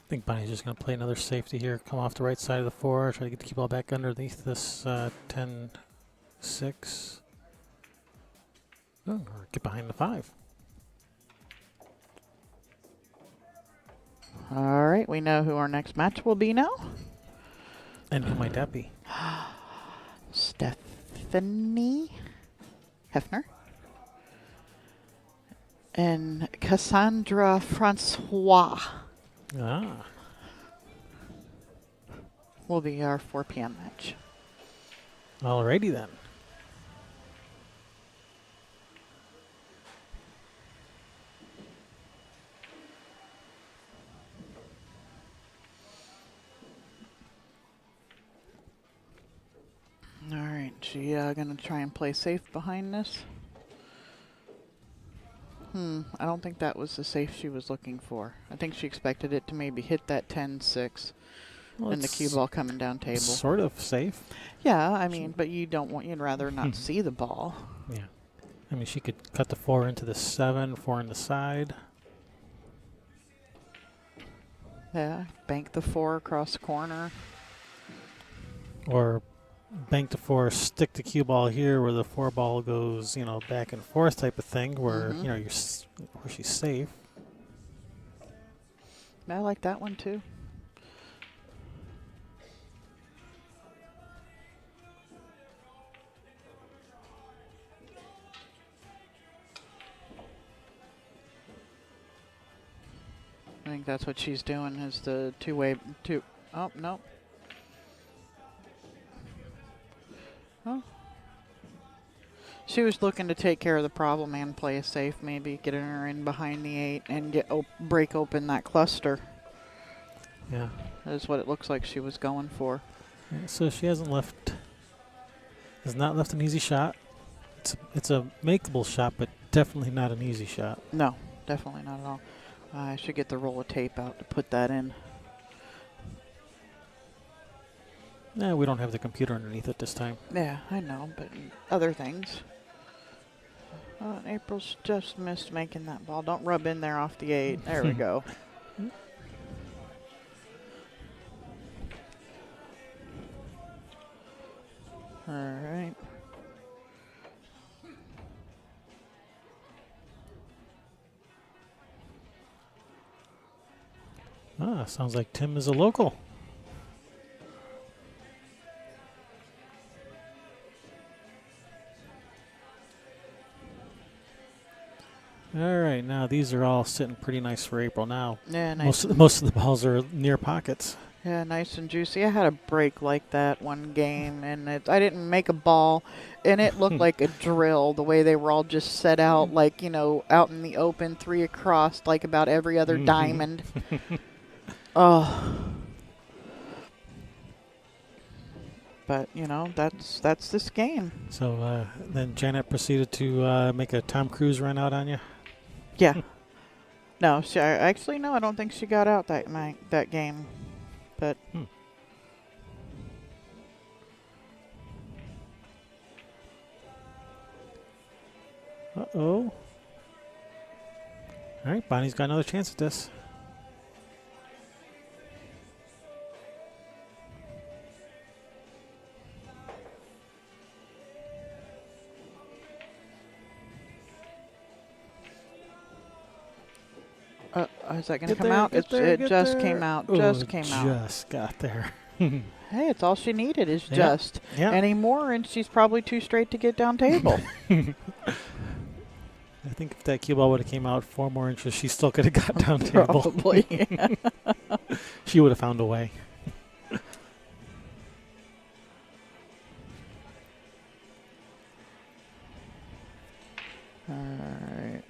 S2: I think Bonnie's just going to play another safety here. Come off the right side of the 4. Try to get the cue ball back underneath this 10-6. Oh, or get behind the 5.
S1: All right, we know who our next match will be now.
S2: And who might that be?
S1: Stephanie. Hefner. And Cassandra Francois
S2: Ah.
S1: will be our 4 p.m. match.
S2: Alrighty then.
S1: All right, she gonna try and play safe behind this. I don't think that was the safe she was looking for. I think she expected it to maybe hit that 10-6
S2: Well,
S1: and the cue ball coming down table.
S2: Sort of safe.
S1: Yeah, I mean, but you'd rather not see the ball.
S2: Yeah. I mean, she could cut the 4 into the 7, 4 in the side.
S1: Yeah, bank the 4 across the corner.
S2: Or bank the 4, stick the cue ball here where the 4 ball goes, back and forth type of thing where, where she's safe.
S1: I like that one too. I think that's what she's doing is the two-way. Oh, no. Oh. She was looking to take care of the problem and play it safe, maybe getting her in behind the 8 and break open that cluster.
S2: Yeah.
S1: That's what it looks like she was going for.
S2: Yeah, so she has not left an easy shot. It's a makeable shot, but definitely not an easy shot.
S1: No, definitely not at all. I should get the roll of tape out to put that in.
S2: No, we don't have the computer underneath it this time.
S1: Yeah, I know, but other things. April's just missed making that ball. Don't rub in there off the 8. There we go. All right.
S2: Sounds like Tim is a local. All right, now these are all sitting pretty nice for April now.
S1: Yeah, nice.
S2: Most of the balls are near pockets.
S1: Yeah, nice and juicy. I had a break like that one game, and I didn't make a ball, and it looked like a drill the way they were all just set out, like, out in the open, 3 across, like about every other diamond. Oh. But, that's this game.
S2: So then Janet proceeded to make a Tom Cruise run out on you?
S1: Yeah. No, no, I don't think she got out that game. But
S2: Uh-oh. All right, Bonnie's got another chance at this.
S1: is that going to come out? It just came out. Just came out.
S2: Just got there.
S1: Hey, it's all she needed is
S2: Yeah.
S1: just.
S2: Yeah.
S1: Any more, and she's probably too straight to get down table.
S2: I think if that cue ball would have came out 4 more inches, she still could have got down table.
S1: Probably.
S2: She would have found a way.
S1: All right.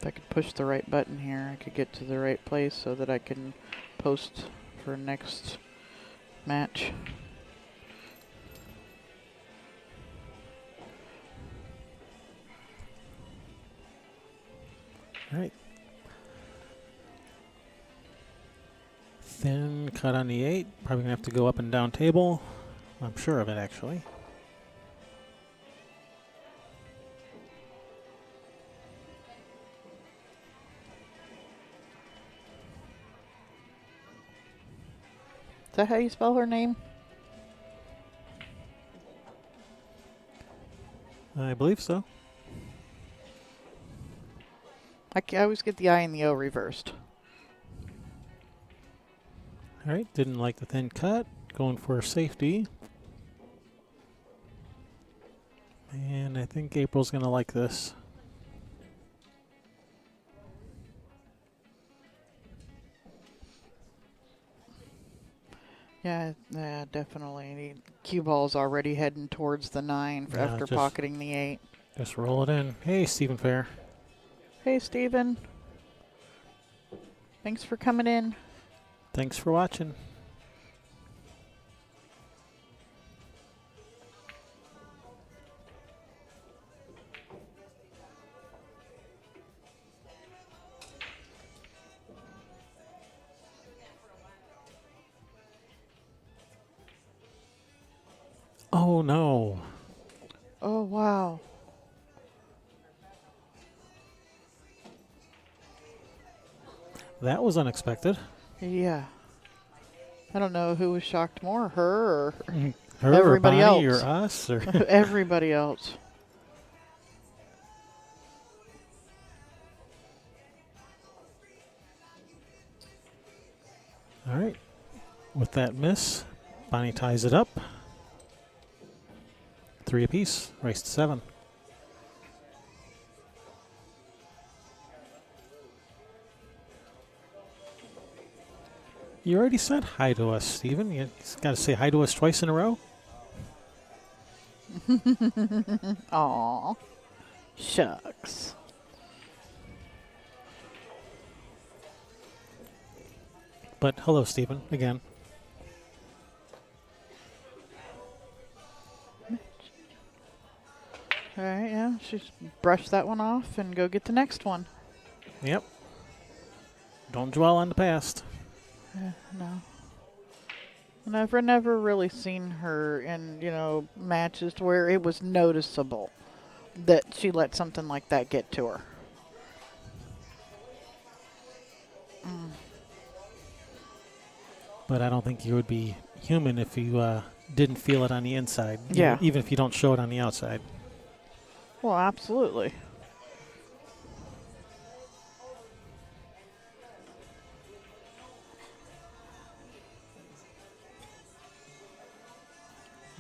S1: If I could push the right button here, I could get to the right place so that I can post for next match.
S2: All right. Thin cut on the 8. Probably going to have to go up and down table. I'm sure of it, actually.
S1: Is that how you spell her name?
S2: I believe so.
S1: I always get the I and the O reversed.
S2: All right, didn't like the thin cut. Going for safety. And I think April's going to like this.
S1: Yeah, definitely. Cue ball's already heading towards the 9
S2: Yeah,
S1: after pocketing the 8.
S2: Just roll it in. Hey, Stephen Fair.
S1: Hey, Steven. Thanks for coming in.
S2: Thanks for watching. Oh, no.
S1: Oh, wow.
S2: That was unexpected.
S1: Yeah. I don't know who was shocked more, her or
S2: Her
S1: everybody
S2: or Bonnie
S1: else.
S2: or us. Or
S1: Everybody else.
S2: All right. With that miss, Bonnie ties it up. 3 apiece. Race to 7. You already said hi to us, Steven. You got to say hi to us twice in a row.
S1: Aw. Shucks.
S2: But hello, Stephen, again.
S1: All right, yeah. Just brush that one off and go get the next one.
S2: Yep. Don't dwell on the past.
S1: No. I've never really seen her in, matches to where it was noticeable that she let something like that get to her.
S2: But I don't think you would be human if you didn't feel it on the inside.
S1: Yeah.
S2: Even if you don't show it on the outside.
S1: Well, absolutely.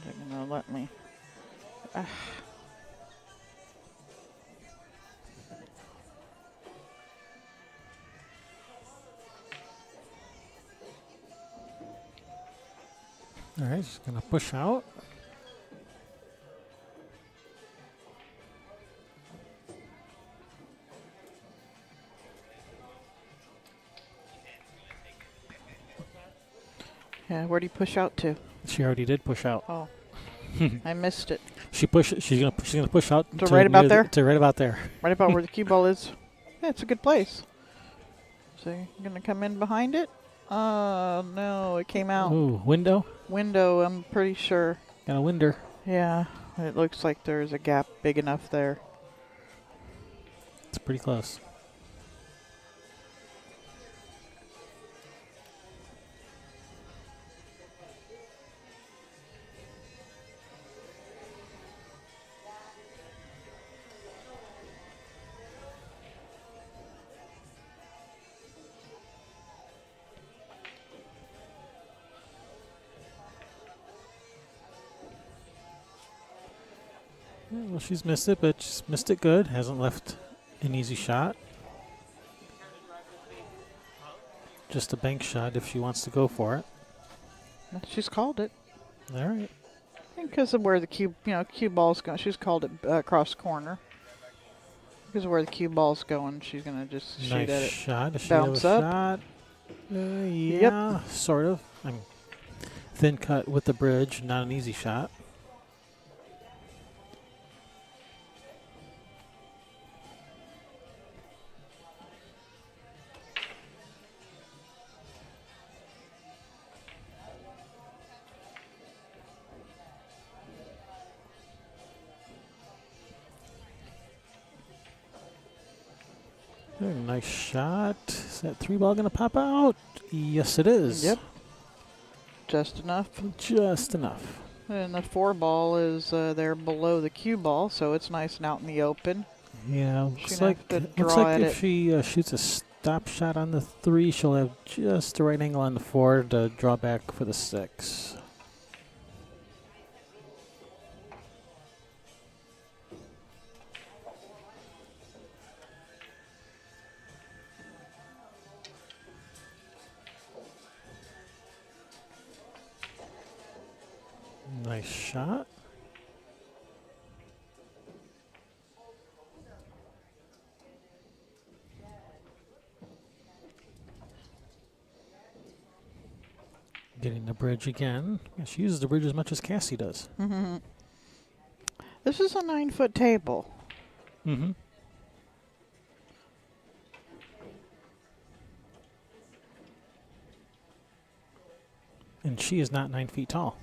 S1: They're gonna let me.
S2: All right, just going to push out.
S1: Yeah, where do you push out to?
S2: She already did push out.
S1: Oh, I missed it.
S2: She's gonna push out
S1: To right about there?
S2: To right about there.
S1: Right about where the cue ball is. Yeah, it's a good place. So you're gonna come in behind it? Oh no, it came out.
S2: Ooh, window.
S1: Window, I'm pretty sure.
S2: Got a winder.
S1: Yeah, it looks like there's a gap big enough there.
S2: It's pretty close. Yeah, well, she's missed it, but she's missed it good. Hasn't left an easy shot. Just a bank shot if she wants to go for it.
S1: She's called it.
S2: All right.
S1: I think because of where the cue ball's going. She's called it cross corner. Because of where the cue ball's going, she's gonna just shoot at
S2: Nice
S1: it.
S2: shot. Does she
S1: Bounce
S2: have a
S1: up.
S2: shot? Yeah, sort of. I'm thin cut with the bridge, not an easy shot. Nice shot. Is that 3 ball going to pop out? Yes, it is.
S1: Yep. Just enough.
S2: Just enough.
S1: And the 4 ball is there below the cue ball, so it's nice and out in the open.
S2: Yeah,
S1: She's
S2: looks
S1: gonna have
S2: like,
S1: to draw at
S2: if
S1: it.
S2: she shoots a stop shot on the 3, she'll have just the right angle on the 4 to draw back for the 6. Nice shot. Getting the bridge again. Yeah, she uses the bridge as much as Cassie does.
S1: Mm-hmm. This is a 9-foot table.
S2: Mm-hmm. And she is not 9 feet tall.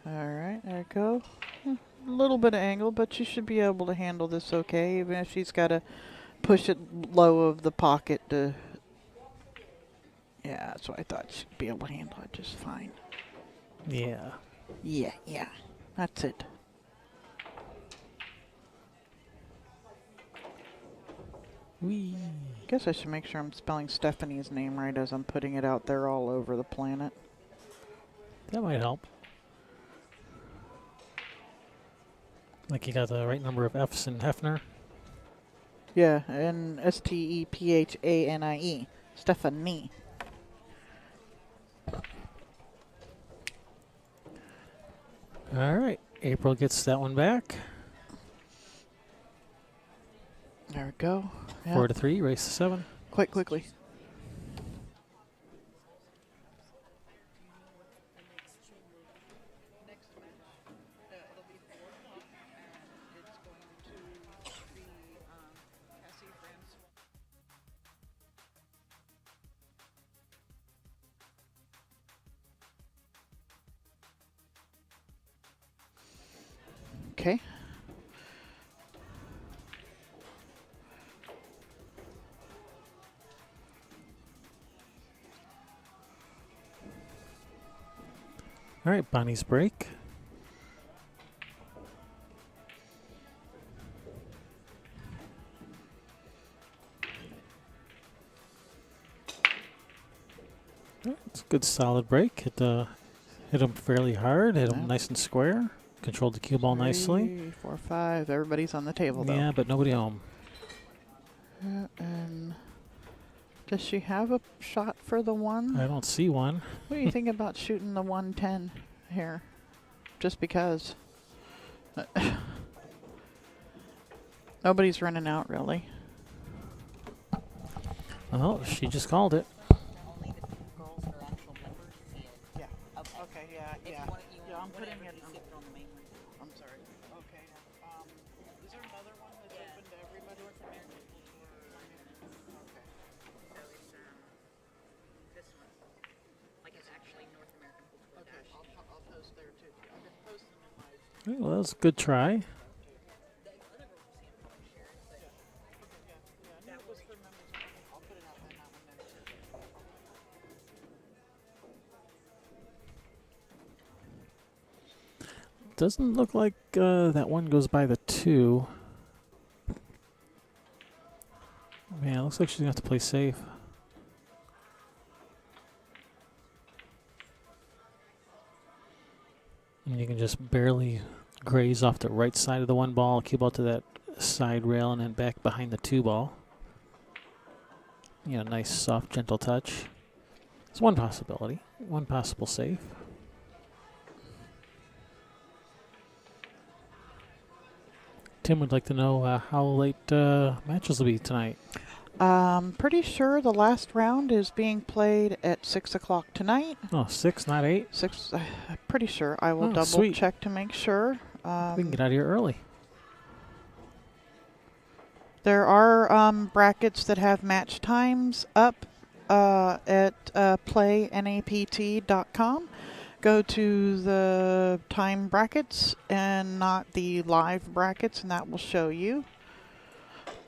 S1: All right, there you go. A little bit of angle, but you should be able to handle this okay, even if she's got to push it low of the pocket to... Yeah, that's what I thought. She'd be able to handle it just fine.
S2: Yeah.
S1: Yeah. That's it.
S2: Whee.
S1: Guess I should make sure I'm spelling Stephanie's name right as I'm putting it out there all over the planet.
S2: That might help. Like you got the right number of F's in Hefner.
S1: Yeah, and Stephanie. Stephanie.
S2: All right. April gets that one back.
S1: There we go. Yep.
S2: 4-3, race to 7.
S1: Quite quickly. Okay.
S2: All right, Bonnie's break. It's a good solid break. Hit him fairly hard. Hit him
S1: Yeah.
S2: nice and square. Controlled the cue ball nicely.
S1: 3, 4, 5. Everybody's on the table though.
S2: Yeah, but nobody home.
S1: And does she have a shot for the one?
S2: I don't see one.
S1: What do you think about shooting the 110 here? Just because. Nobody's running out, really.
S2: Well, she just called it.
S3: Only the girls that are actual members see it.
S1: Yeah. Okay, yeah.
S3: If you
S1: Yeah, I'm putting
S3: whatever,
S1: it
S3: you
S1: on-
S3: see it on the main one.
S1: I'm sorry. Okay. Is there another one that's open to everybody?
S3: North American Cultural
S1: Okay.
S3: So it's this one. Like it's actually North American Cultural.
S1: Okay, I'll post there too. I've been posting in my...
S2: Well, that was a good try.
S3: The other girls will see it from shared, but
S1: Yeah, that was for members. I'll put it out in that one then too.
S2: Doesn't look like that one goes by the 2. Man, looks like she's going to have to play safe. And you can just barely graze off the right side of the 1 ball, cue ball to that side rail, and then back behind the 2 ball. You know, nice, soft, gentle touch. It's one possibility, one possible save. Tim would like to know how late matches will be tonight.
S1: Pretty sure the last round is being played at 6 o'clock tonight.
S2: Oh, 6, not 8.
S1: 6, pretty sure. I will
S2: Oh,
S1: double
S2: sweet.
S1: check to make sure.
S2: We can get out of here early.
S1: There are brackets that have match times up at playnapt.com. Go to the time brackets and not the live brackets, and that will show you.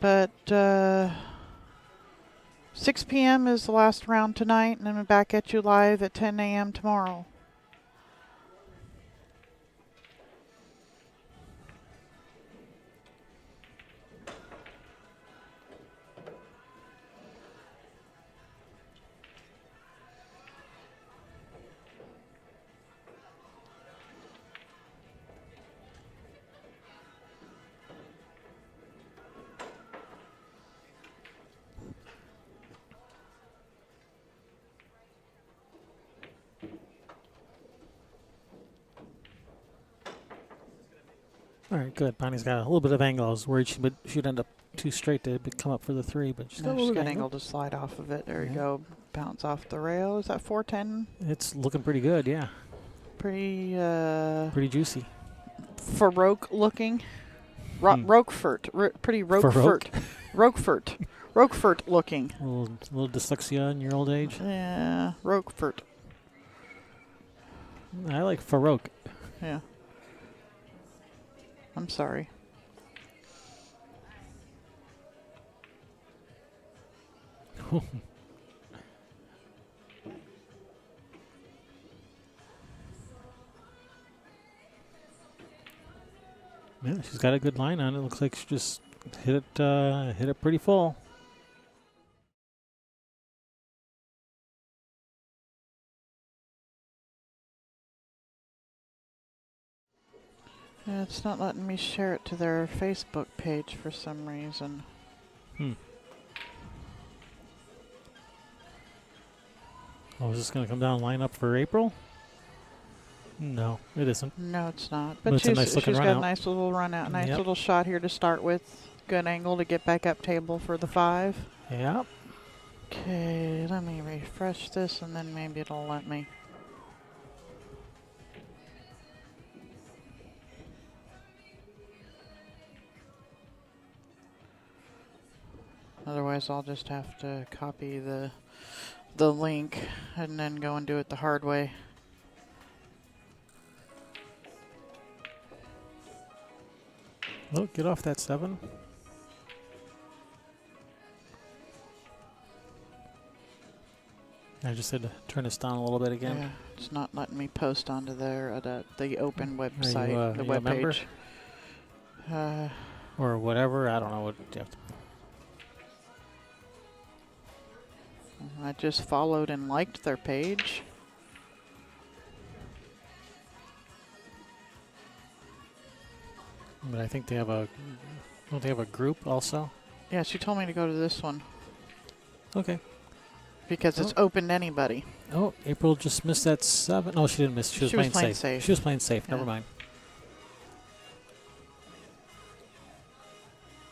S1: But 6 p.m. is the last round tonight, and then we're back at you live at 10 a.m. tomorrow.
S2: All right, good. Bonnie's got a little bit of angle. I was worried she'd end up too straight to come up for the 3, but she's got a
S1: No,
S2: little
S1: she's
S2: bit
S1: got
S2: of
S1: angle
S2: angle.
S1: to slide off of it. There you
S2: Yeah.
S1: go. Bounce off the rail. Is that 410?
S2: It's looking pretty good, yeah.
S1: Pretty
S2: Pretty juicy.
S1: Farouk looking.
S2: Hmm.
S1: Roquefort. Pretty
S2: Farouk?
S1: Roquefort. Roquefort looking.
S2: A little dyslexia in your old age.
S1: Yeah, Roquefort.
S2: I like Farouk.
S1: Yeah. I'm sorry.
S2: Yeah, she's got a good line on it. Looks like she just hit it pretty full.
S1: Yeah, it's not letting me share it to their Facebook page for some reason.
S2: Oh, is this going to come down line up for April? No, it isn't.
S1: No, it's not.
S2: But
S1: But
S2: it's a nice looking
S1: she's
S2: run
S1: got
S2: out.
S1: a nice little run out, nice
S2: Yep.
S1: little shot here to start with. Good angle to get back up table for the 5.
S2: Yeah.
S1: Okay, let me refresh this and then maybe it'll let me. Otherwise, I'll just have to copy the link and then go and do it the hard way.
S2: Well, get off that 7. I just had to turn this down a little bit again.
S1: Yeah, it's not letting me post onto their the open website, the
S2: you a
S1: web
S2: member?
S1: page.
S2: Or whatever. I don't know what you have to.
S1: I just followed and liked their page.
S2: But I think they have a. Don't they have a group also?
S1: Yeah, she told me to go to this one
S2: Okay.
S1: because it's open to anybody.
S2: Oh, April just missed that 7. No, she didn't miss. She was playing safe. She was playing safe.
S1: Yeah.
S2: Never mind.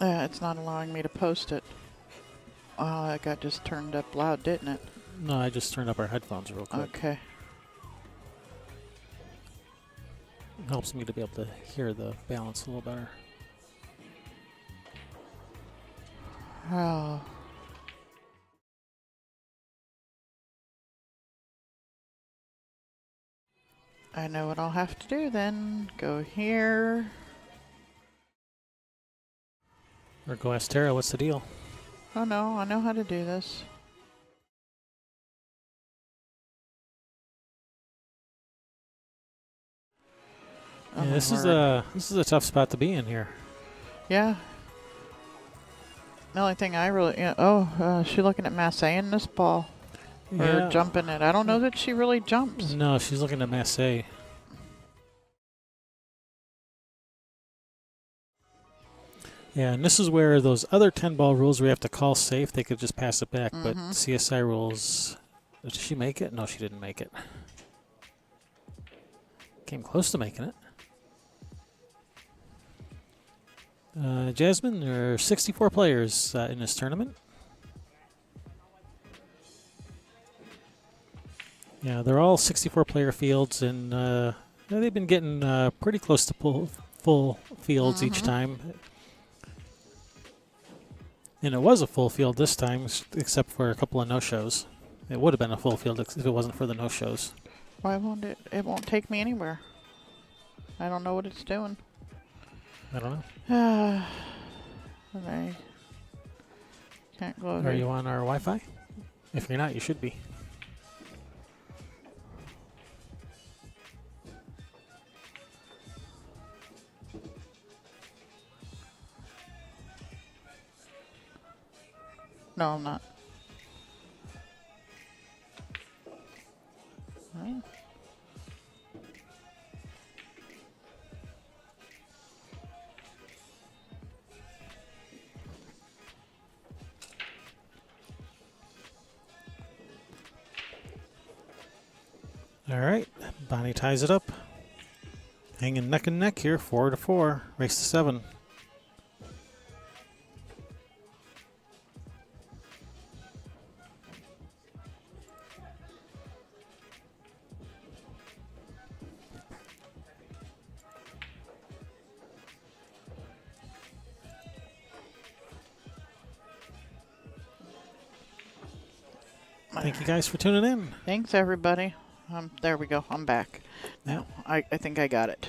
S1: It's not allowing me to post it. Oh, it got just turned up loud, didn't it?
S2: No, I just turned up our headphones real quick.
S1: Okay.
S2: It helps me to be able to hear the balance a little better.
S1: Oh. I know what I'll have to do then. Go here.
S2: Or go ask Tara, what's the deal?
S1: Oh no, I know how to do this. Oh,
S2: Yeah,
S1: my
S2: this
S1: word.
S2: is a tough spot to be in here.
S1: Yeah. The only thing I really, she looking at Massey in this ball. Or jumping it. I don't know that she really jumps.
S2: No, she's looking at Massey. Yeah, and this is where those other 10-ball rules we have to call safe, they could just pass it back. But CSI rules, did she make it? No, she didn't make it. Came close to making it. Jasmine, there are 64 players in this tournament. Yeah, they're all 64-player fields, and they've been getting pretty close to full fields each time. And it was a full field this time, except for a couple of no-shows. It would have been a full field if it wasn't for the no-shows.
S1: Why won't it? It won't take me anywhere. I don't know what it's doing.
S2: I don't know.
S1: I can't go
S2: Are you on our Wi-Fi? If you're not, you should be.
S1: No, I'm not. Oh.
S2: All right, Bonnie ties it up. hanging neck and neck here, 4-4, race to 7. Thank you guys for tuning in.
S1: Thanks, everybody. There we go. I'm back.
S2: Yeah.
S1: Now, I think I got it.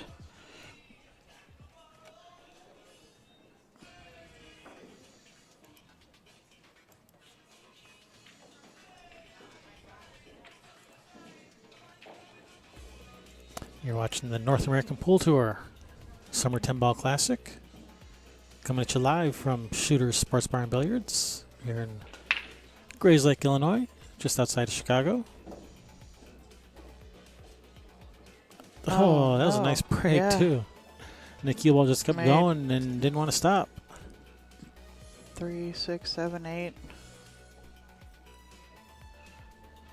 S2: You're watching the North American Pool Tour Summer 10 Ball Classic. Coming at you live from Shooter's Sports Bar and Billiards here in Grayslake, Illinois, just outside of Chicago. Oh, that was a nice break,
S1: yeah.
S2: too. Nikki ball just kept
S1: Made.
S2: going and didn't want to stop.
S1: 3, 6, 7, 8.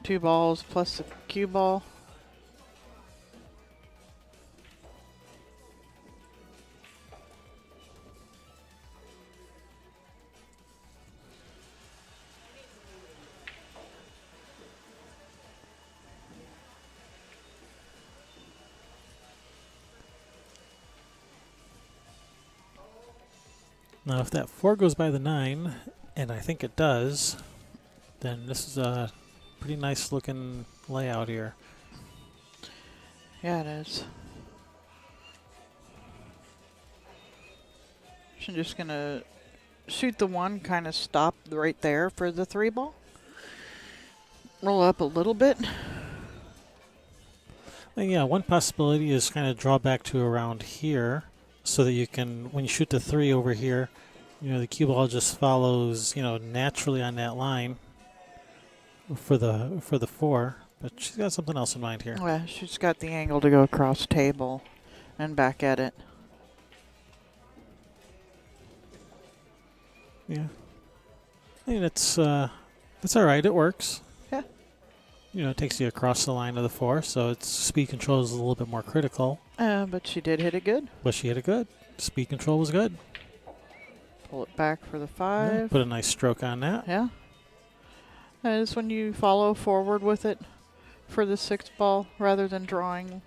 S1: 2 balls plus the cue ball.
S2: Now, if that 4 goes by the 9, and I think it does, then this is a pretty nice looking layout here.
S1: Yeah, it is. I'm just going to shoot the 1, kind of stop right there for the 3 ball. Roll up a little bit.
S2: And yeah, one possibility is kind of draw back to around here so that you can, when you shoot the 3 over here, the cue ball just follows, naturally on that line for the 4. But she's got something else in mind here.
S1: Yeah, she's got the angle to go across table and back at it.
S2: Yeah. I mean, it's all right. It works.
S1: Yeah.
S2: It takes you across the line of the 4, so its speed control is a little bit more critical.
S1: But she did hit it good.
S2: But she hit it good. Speed control was good.
S1: Pull it back for the
S2: Yeah,
S1: 5.
S2: put a nice stroke on that.
S1: Yeah. That is when you follow forward with it for the 6 ball rather than drawing.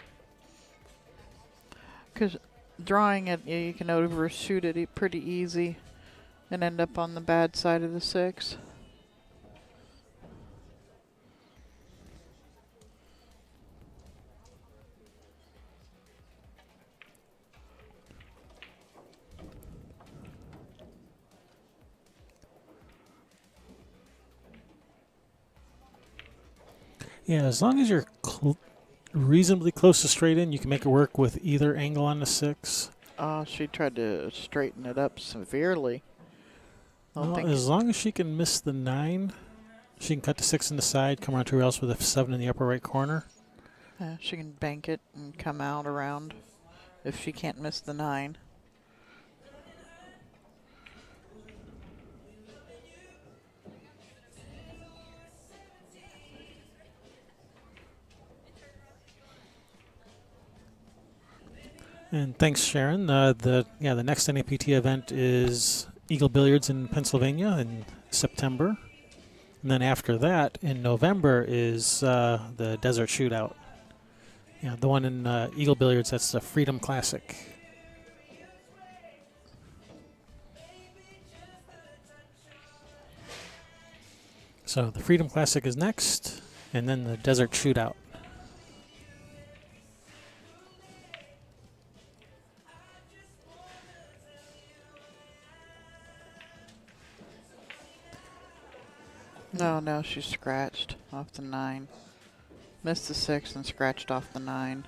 S1: Because drawing it, you can overshoot it pretty easy and end up on the bad side of the 6.
S2: Yeah, as long as you're reasonably close to straight in, you can make it work with either angle on the 6.
S1: Oh, she tried to straighten it up severely.
S2: As long as she can miss the 9, she can cut the 6 in the side, come around to rails with a 7 in the upper right corner.
S1: She can bank it and come out around if she can't miss the 9.
S2: And thanks, Sharon. The next NAPT event is Eagle Billiards in Pennsylvania in September. And then after that, in November, is the Desert Shootout. Yeah, the one in Eagle Billiards, that's the Freedom Classic. So the Freedom Classic is next, and then the Desert Shootout.
S1: No, she scratched off the 9. Missed the 6 and scratched off the 9.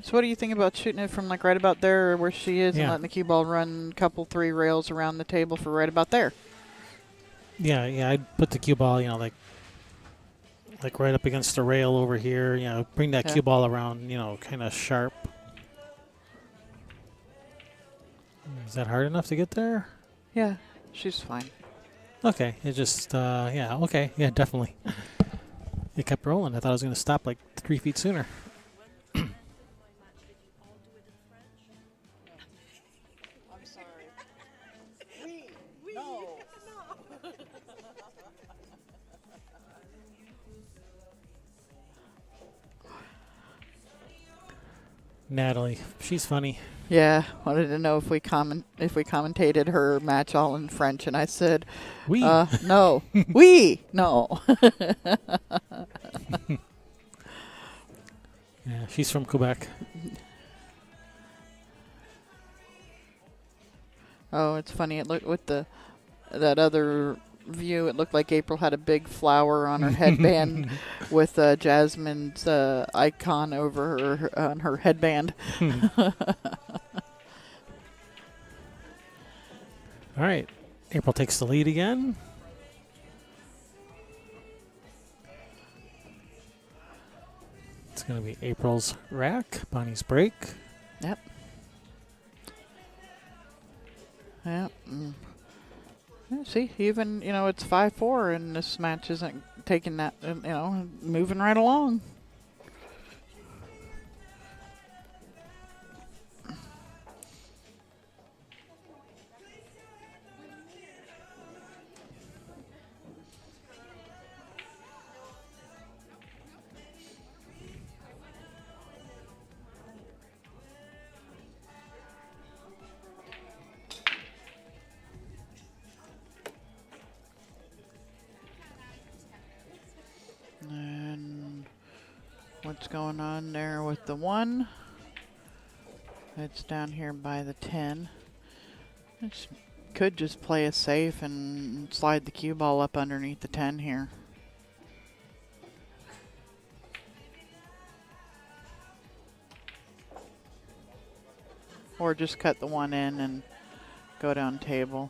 S1: So what do you think about shooting it from like right about there where she is and letting the cue ball run a couple 3 rails around the table for right about there?
S2: Yeah, I'd put the cue ball, like right up against the rail over here, bring that cue ball around, kind of sharp. Is that hard enough to get there?
S1: Yeah, she's fine.
S2: Okay, it just, okay, yeah, definitely. It kept rolling. I thought I was going to stop like 3 feet sooner.
S1: I'm sorry. No.
S2: Natalie, she's funny.
S1: Yeah, wanted to know if we commentated her match all in French, and I said,
S2: We.
S1: no, we, no.
S2: Yeah, she's from Quebec.
S1: Oh, it's funny. It looked with that other view. It looked like April had a big flower on her headband with Jasmine's icon over her on her headband.
S2: All right. April takes the lead again. It's going to be April's rack, Bonnie's break.
S1: Yep. Yep. Yeah, see, even, it's 5-4, and this match isn't taking that, moving right along. And what's going on there with the 1? It's down here by the 10. Could just play it safe and slide the cue ball up underneath the 10 here. Or just cut the 1 in and go down table.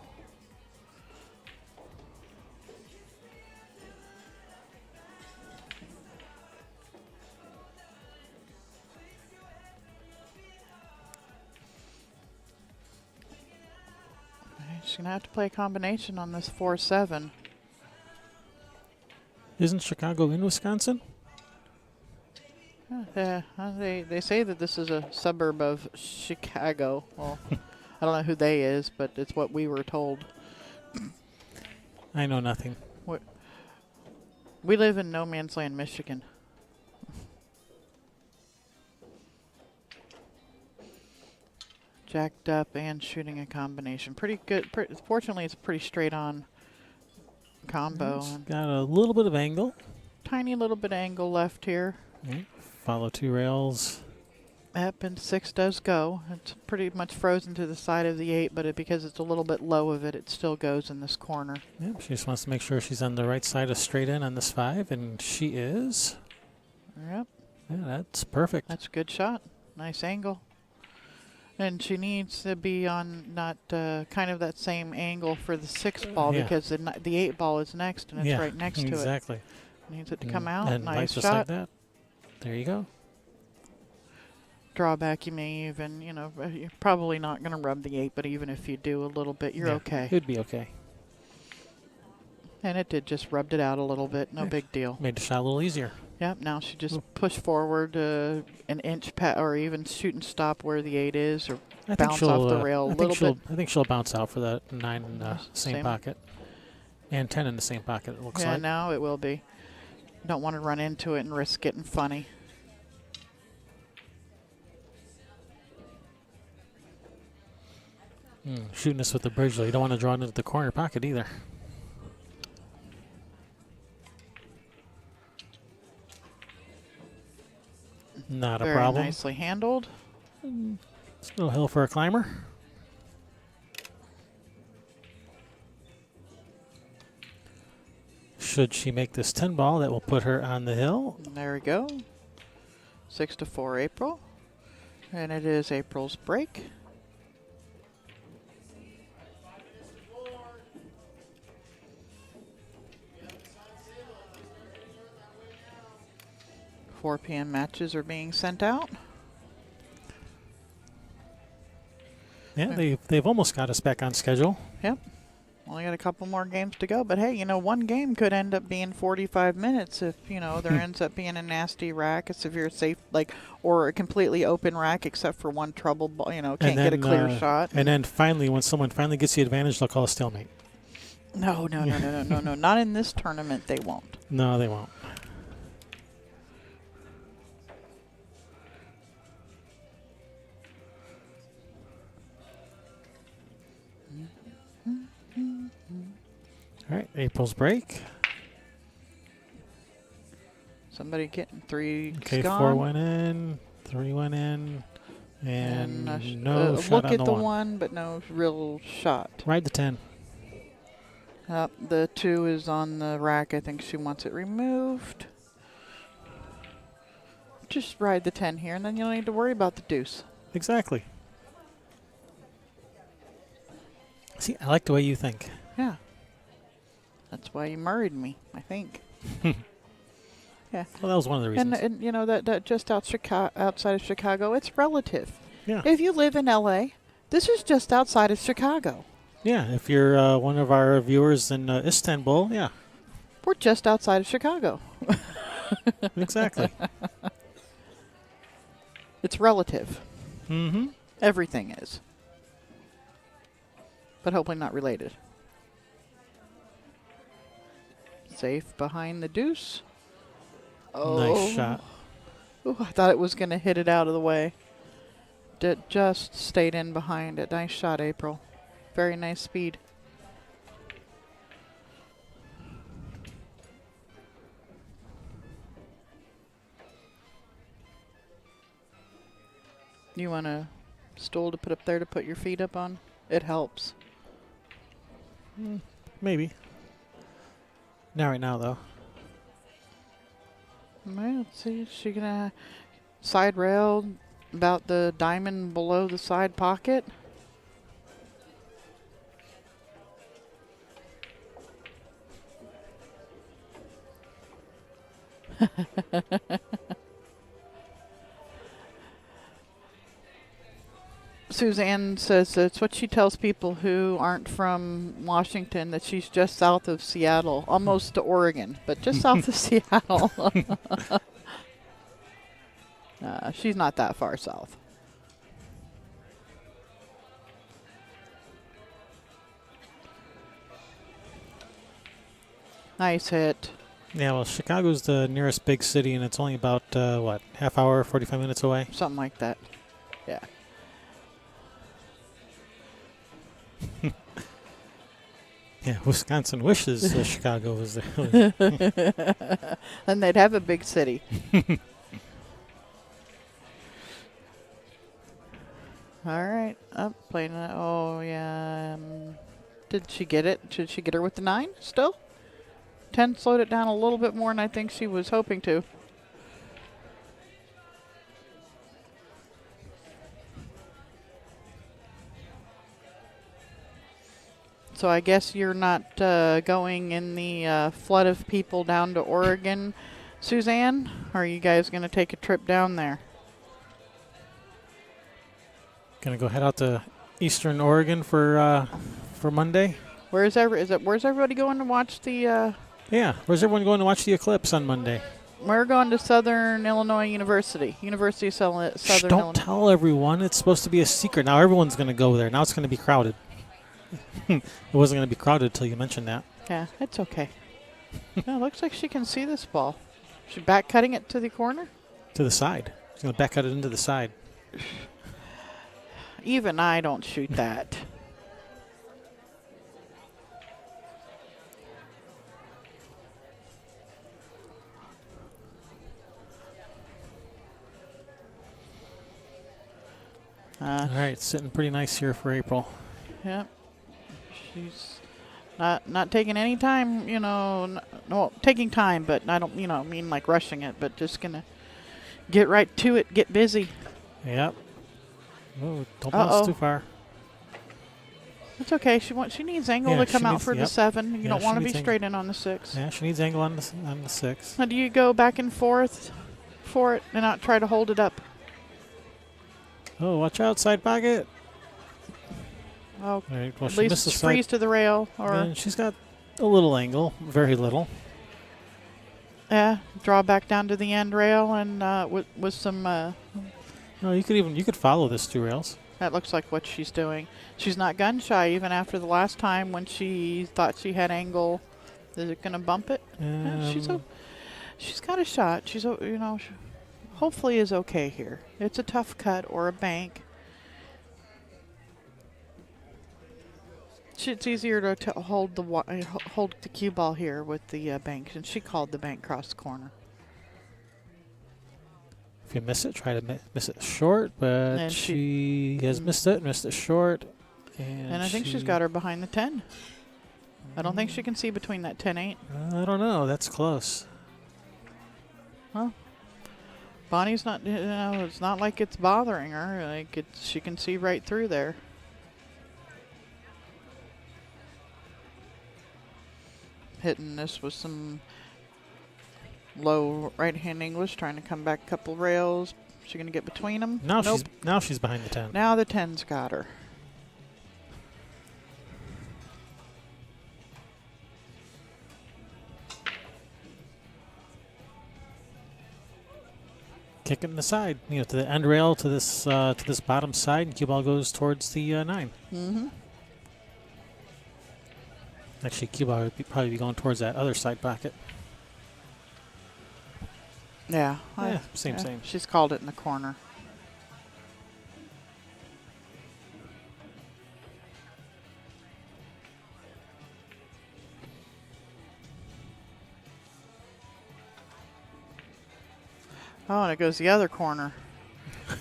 S1: She's going to have to play a combination on this 4-7.
S2: Isn't Chicago in Wisconsin?
S1: They say that this is a suburb of Chicago. Well, I don't know who they is, but it's what we were told.
S2: I know nothing.
S1: We live in no man's land, Michigan. Jacked up and shooting a combination. Pretty good. Fortunately, it's a pretty straight on combo.
S2: It's got a little bit of angle.
S1: Tiny little bit of angle left here.
S2: Okay. Follow 2 rails.
S1: Yep, and 6 does go. It's pretty much frozen to the side of the 8, but because it's a little bit low of it, it still goes in this corner.
S2: Yep, she just wants to make sure she's on the right side of straight in on this 5, and she is.
S1: Yep.
S2: Yeah, that's perfect.
S1: That's a good shot. Nice angle. And she needs to be on not kind of that same angle for the 6 ball because the 8 ball is next and it's right next to it.
S2: Exactly.
S1: Needs it to come out.
S2: And
S1: Nice
S2: just
S1: shot.
S2: like that. There you go.
S1: Drawback, you may even, you're probably not going to rub the 8, but even if you do a little bit, you're okay.
S2: It'd be okay.
S1: And it did just rubbed it out a little bit. No big deal.
S2: Made the shot a little easier.
S1: Yep, now she just push forward an inch or even shoot and stop where the 8 is or bounce off the rail a little bit.
S2: I think she'll bounce out for that 9 in the same pocket. And 10 in the same pocket, it looks like.
S1: Yeah, now it will be. Don't want to run into it and risk getting funny.
S2: Shooting this with the bridge, though. You don't want to draw it into the corner pocket either. Not a problem.
S1: Very nicely handled.
S2: It's no hill for a climber. Should she make this 10 ball, that will put her on the hill.
S1: And there we go. 6-4 April. And it is April's break. .4 p.m. matches are being sent out.
S2: Yeah, they've almost got us back on schedule.
S1: Yep. Only got a couple more games to go, but hey, you know, one game could end up being 45 minutes if, you know, there ends up being a nasty rack, a severe safe, like, or a completely open rack except for one trouble ball, you know, can't get a clear shot.
S2: And then finally, when someone finally gets the advantage, they'll call a stalemate.
S1: No, not in this tournament, they won't.
S2: No, they won't. All right, April's break.
S1: Somebody getting 3
S2: Okay,
S1: gone.
S2: 4 went in, 3 went in, and no shot
S1: look
S2: on
S1: at
S2: the
S1: the
S2: 1.
S1: but no real shot.
S2: Ride the 10.
S1: The 2 is on the rack. I think she wants it removed. Just ride the 10 here, and then you don't need to worry about the deuce.
S2: Exactly. See, I like the way you think.
S1: Yeah. That's why you married me, I think. Yeah.
S2: Well, that was one of the reasons.
S1: And you know, that just outside of Chicago, it's relative.
S2: Yeah.
S1: If you live in L.A., this is just outside of Chicago.
S2: Yeah, if you're one of our viewers in Istanbul, yeah.
S1: We're just outside of Chicago.
S2: Exactly.
S1: It's relative.
S2: Mm-hmm.
S1: Everything is. But hopefully not related. Safe behind the deuce. Oh.
S2: Nice shot.
S1: Ooh, I thought it was going to hit it out of the way. It just stayed in behind it. Nice shot, April. Very nice speed. You want a stool to put up there to put your feet up on? It helps.
S2: Maybe. Not right now, though.
S1: Well, let's see. Is she going to side rail about the diamond below the side pocket? Suzanne says it's what she tells people who aren't from Washington, that she's just south of Seattle, almost to Oregon, but just south of Seattle. She's not that far south. Nice hit.
S2: Yeah, well, Chicago's the nearest big city, and it's only about, what, half hour, 45 minutes away?
S1: Something like that. Yeah.
S2: Yeah, Wisconsin wishes Chicago was there.
S1: And they'd have a big city. All right. Up, playing that. Oh, yeah. Did she get it? Should she get her with the 9 still? 10 slowed it down a little bit more than I think she was hoping to. So I guess you're not going in the flood of people down to Oregon, Suzanne? Or are you guys going to take a trip down there?
S2: Gonna go head out to Eastern Oregon for Monday.
S1: Where's everybody going to watch the?
S2: Yeah, where's everyone going to watch the eclipse on Monday?
S1: We're going to Southern Illinois University of Southern
S2: Shh, don't
S1: Illinois.
S2: tell everyone. It's supposed to be a secret. Now everyone's gonna go there. Now it's gonna be crowded. It wasn't gonna be crowded until you mentioned that.
S1: Yeah, it's okay. No, it looks like she can see this ball. She back cutting it to the corner?
S2: To the side. She's gonna back cut it into the side.
S1: Even I don't shoot that.
S2: All right, sitting pretty nice here for April.
S1: Yep. She's not taking any time, you know. No, taking time, but I don't, mean like rushing it, but just gonna get right to it, get busy.
S2: Yep. Oh, don't bounce too far.
S1: It's okay. She needs angle to come out for the 7. You don't want to be straight in on the 6.
S2: Yeah, she needs angle on the 6.
S1: Now, do you go back and forth for it and not try to hold it up?
S2: Oh, watch out, side pocket.
S1: Oh,
S2: All right, well,
S1: at
S2: she missed
S1: least
S2: the
S1: freeze
S2: side.
S1: to the rail, or
S2: And she's got a little angle, very little.
S1: draw back down to the end rail, and with some.
S2: No, you could follow this 2 rails.
S1: That looks like what she's doing. She's not gun shy, even after the last time when she thought she had angle. Is it going to bump it? She's got a shot. She's hopefully is okay here. It's a tough cut or a bank. It's easier to hold the cue ball here with the bank, and she called the bank cross the corner.
S2: If you miss it, try to miss it short, but
S1: And
S2: she has missed it short.
S1: And I think she's got her behind the 10. I don't think she can see between that 10-8.
S2: I don't know. That's close.
S1: Well, Bonnie's not, it's not like it's bothering her. Like she can see right through there. Hitting this with some low right-hand English, trying to come back a couple rails. She gonna get between them?
S2: Now
S1: Nope.
S2: she's behind the 10.
S1: Now the 10's got her.
S2: Kick it in the side, to the end rail, to this bottom side, and cue ball goes towards the 9.
S1: Mm-hmm.
S2: Actually, cue ball would probably be going towards that other side pocket.
S1: Yeah.
S2: Same.
S1: She's called it in the corner. Oh, and it goes the other corner.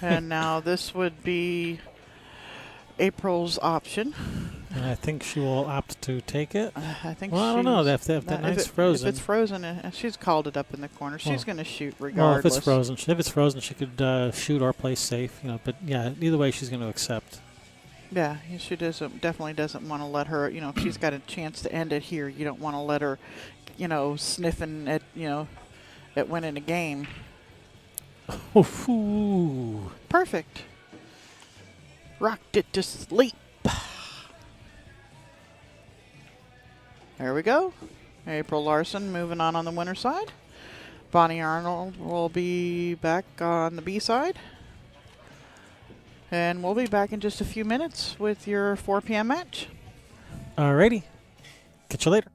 S1: And now this would be April's option.
S2: And I think she will opt to take it.
S1: I think.
S2: Well, I don't know. If that nine's frozen.
S1: If it's frozen, she's called it up in the corner. She's going to shoot
S2: Well,
S1: regardless.
S2: if it's frozen, she could shoot or play safe. But yeah, either way, she's going to accept.
S1: Yeah, she definitely doesn't want to let her. If she's got a chance to end it here, you don't want to let her, sniffing at at winning a game.
S2: Ooh.
S1: Perfect. Rocked it to sleep. There we go. April Larson moving on the winner side. Bonnie Arnold will be back on the B side. And we'll be back in just a few minutes with your 4 p.m. match.
S2: Alrighty. Catch you later.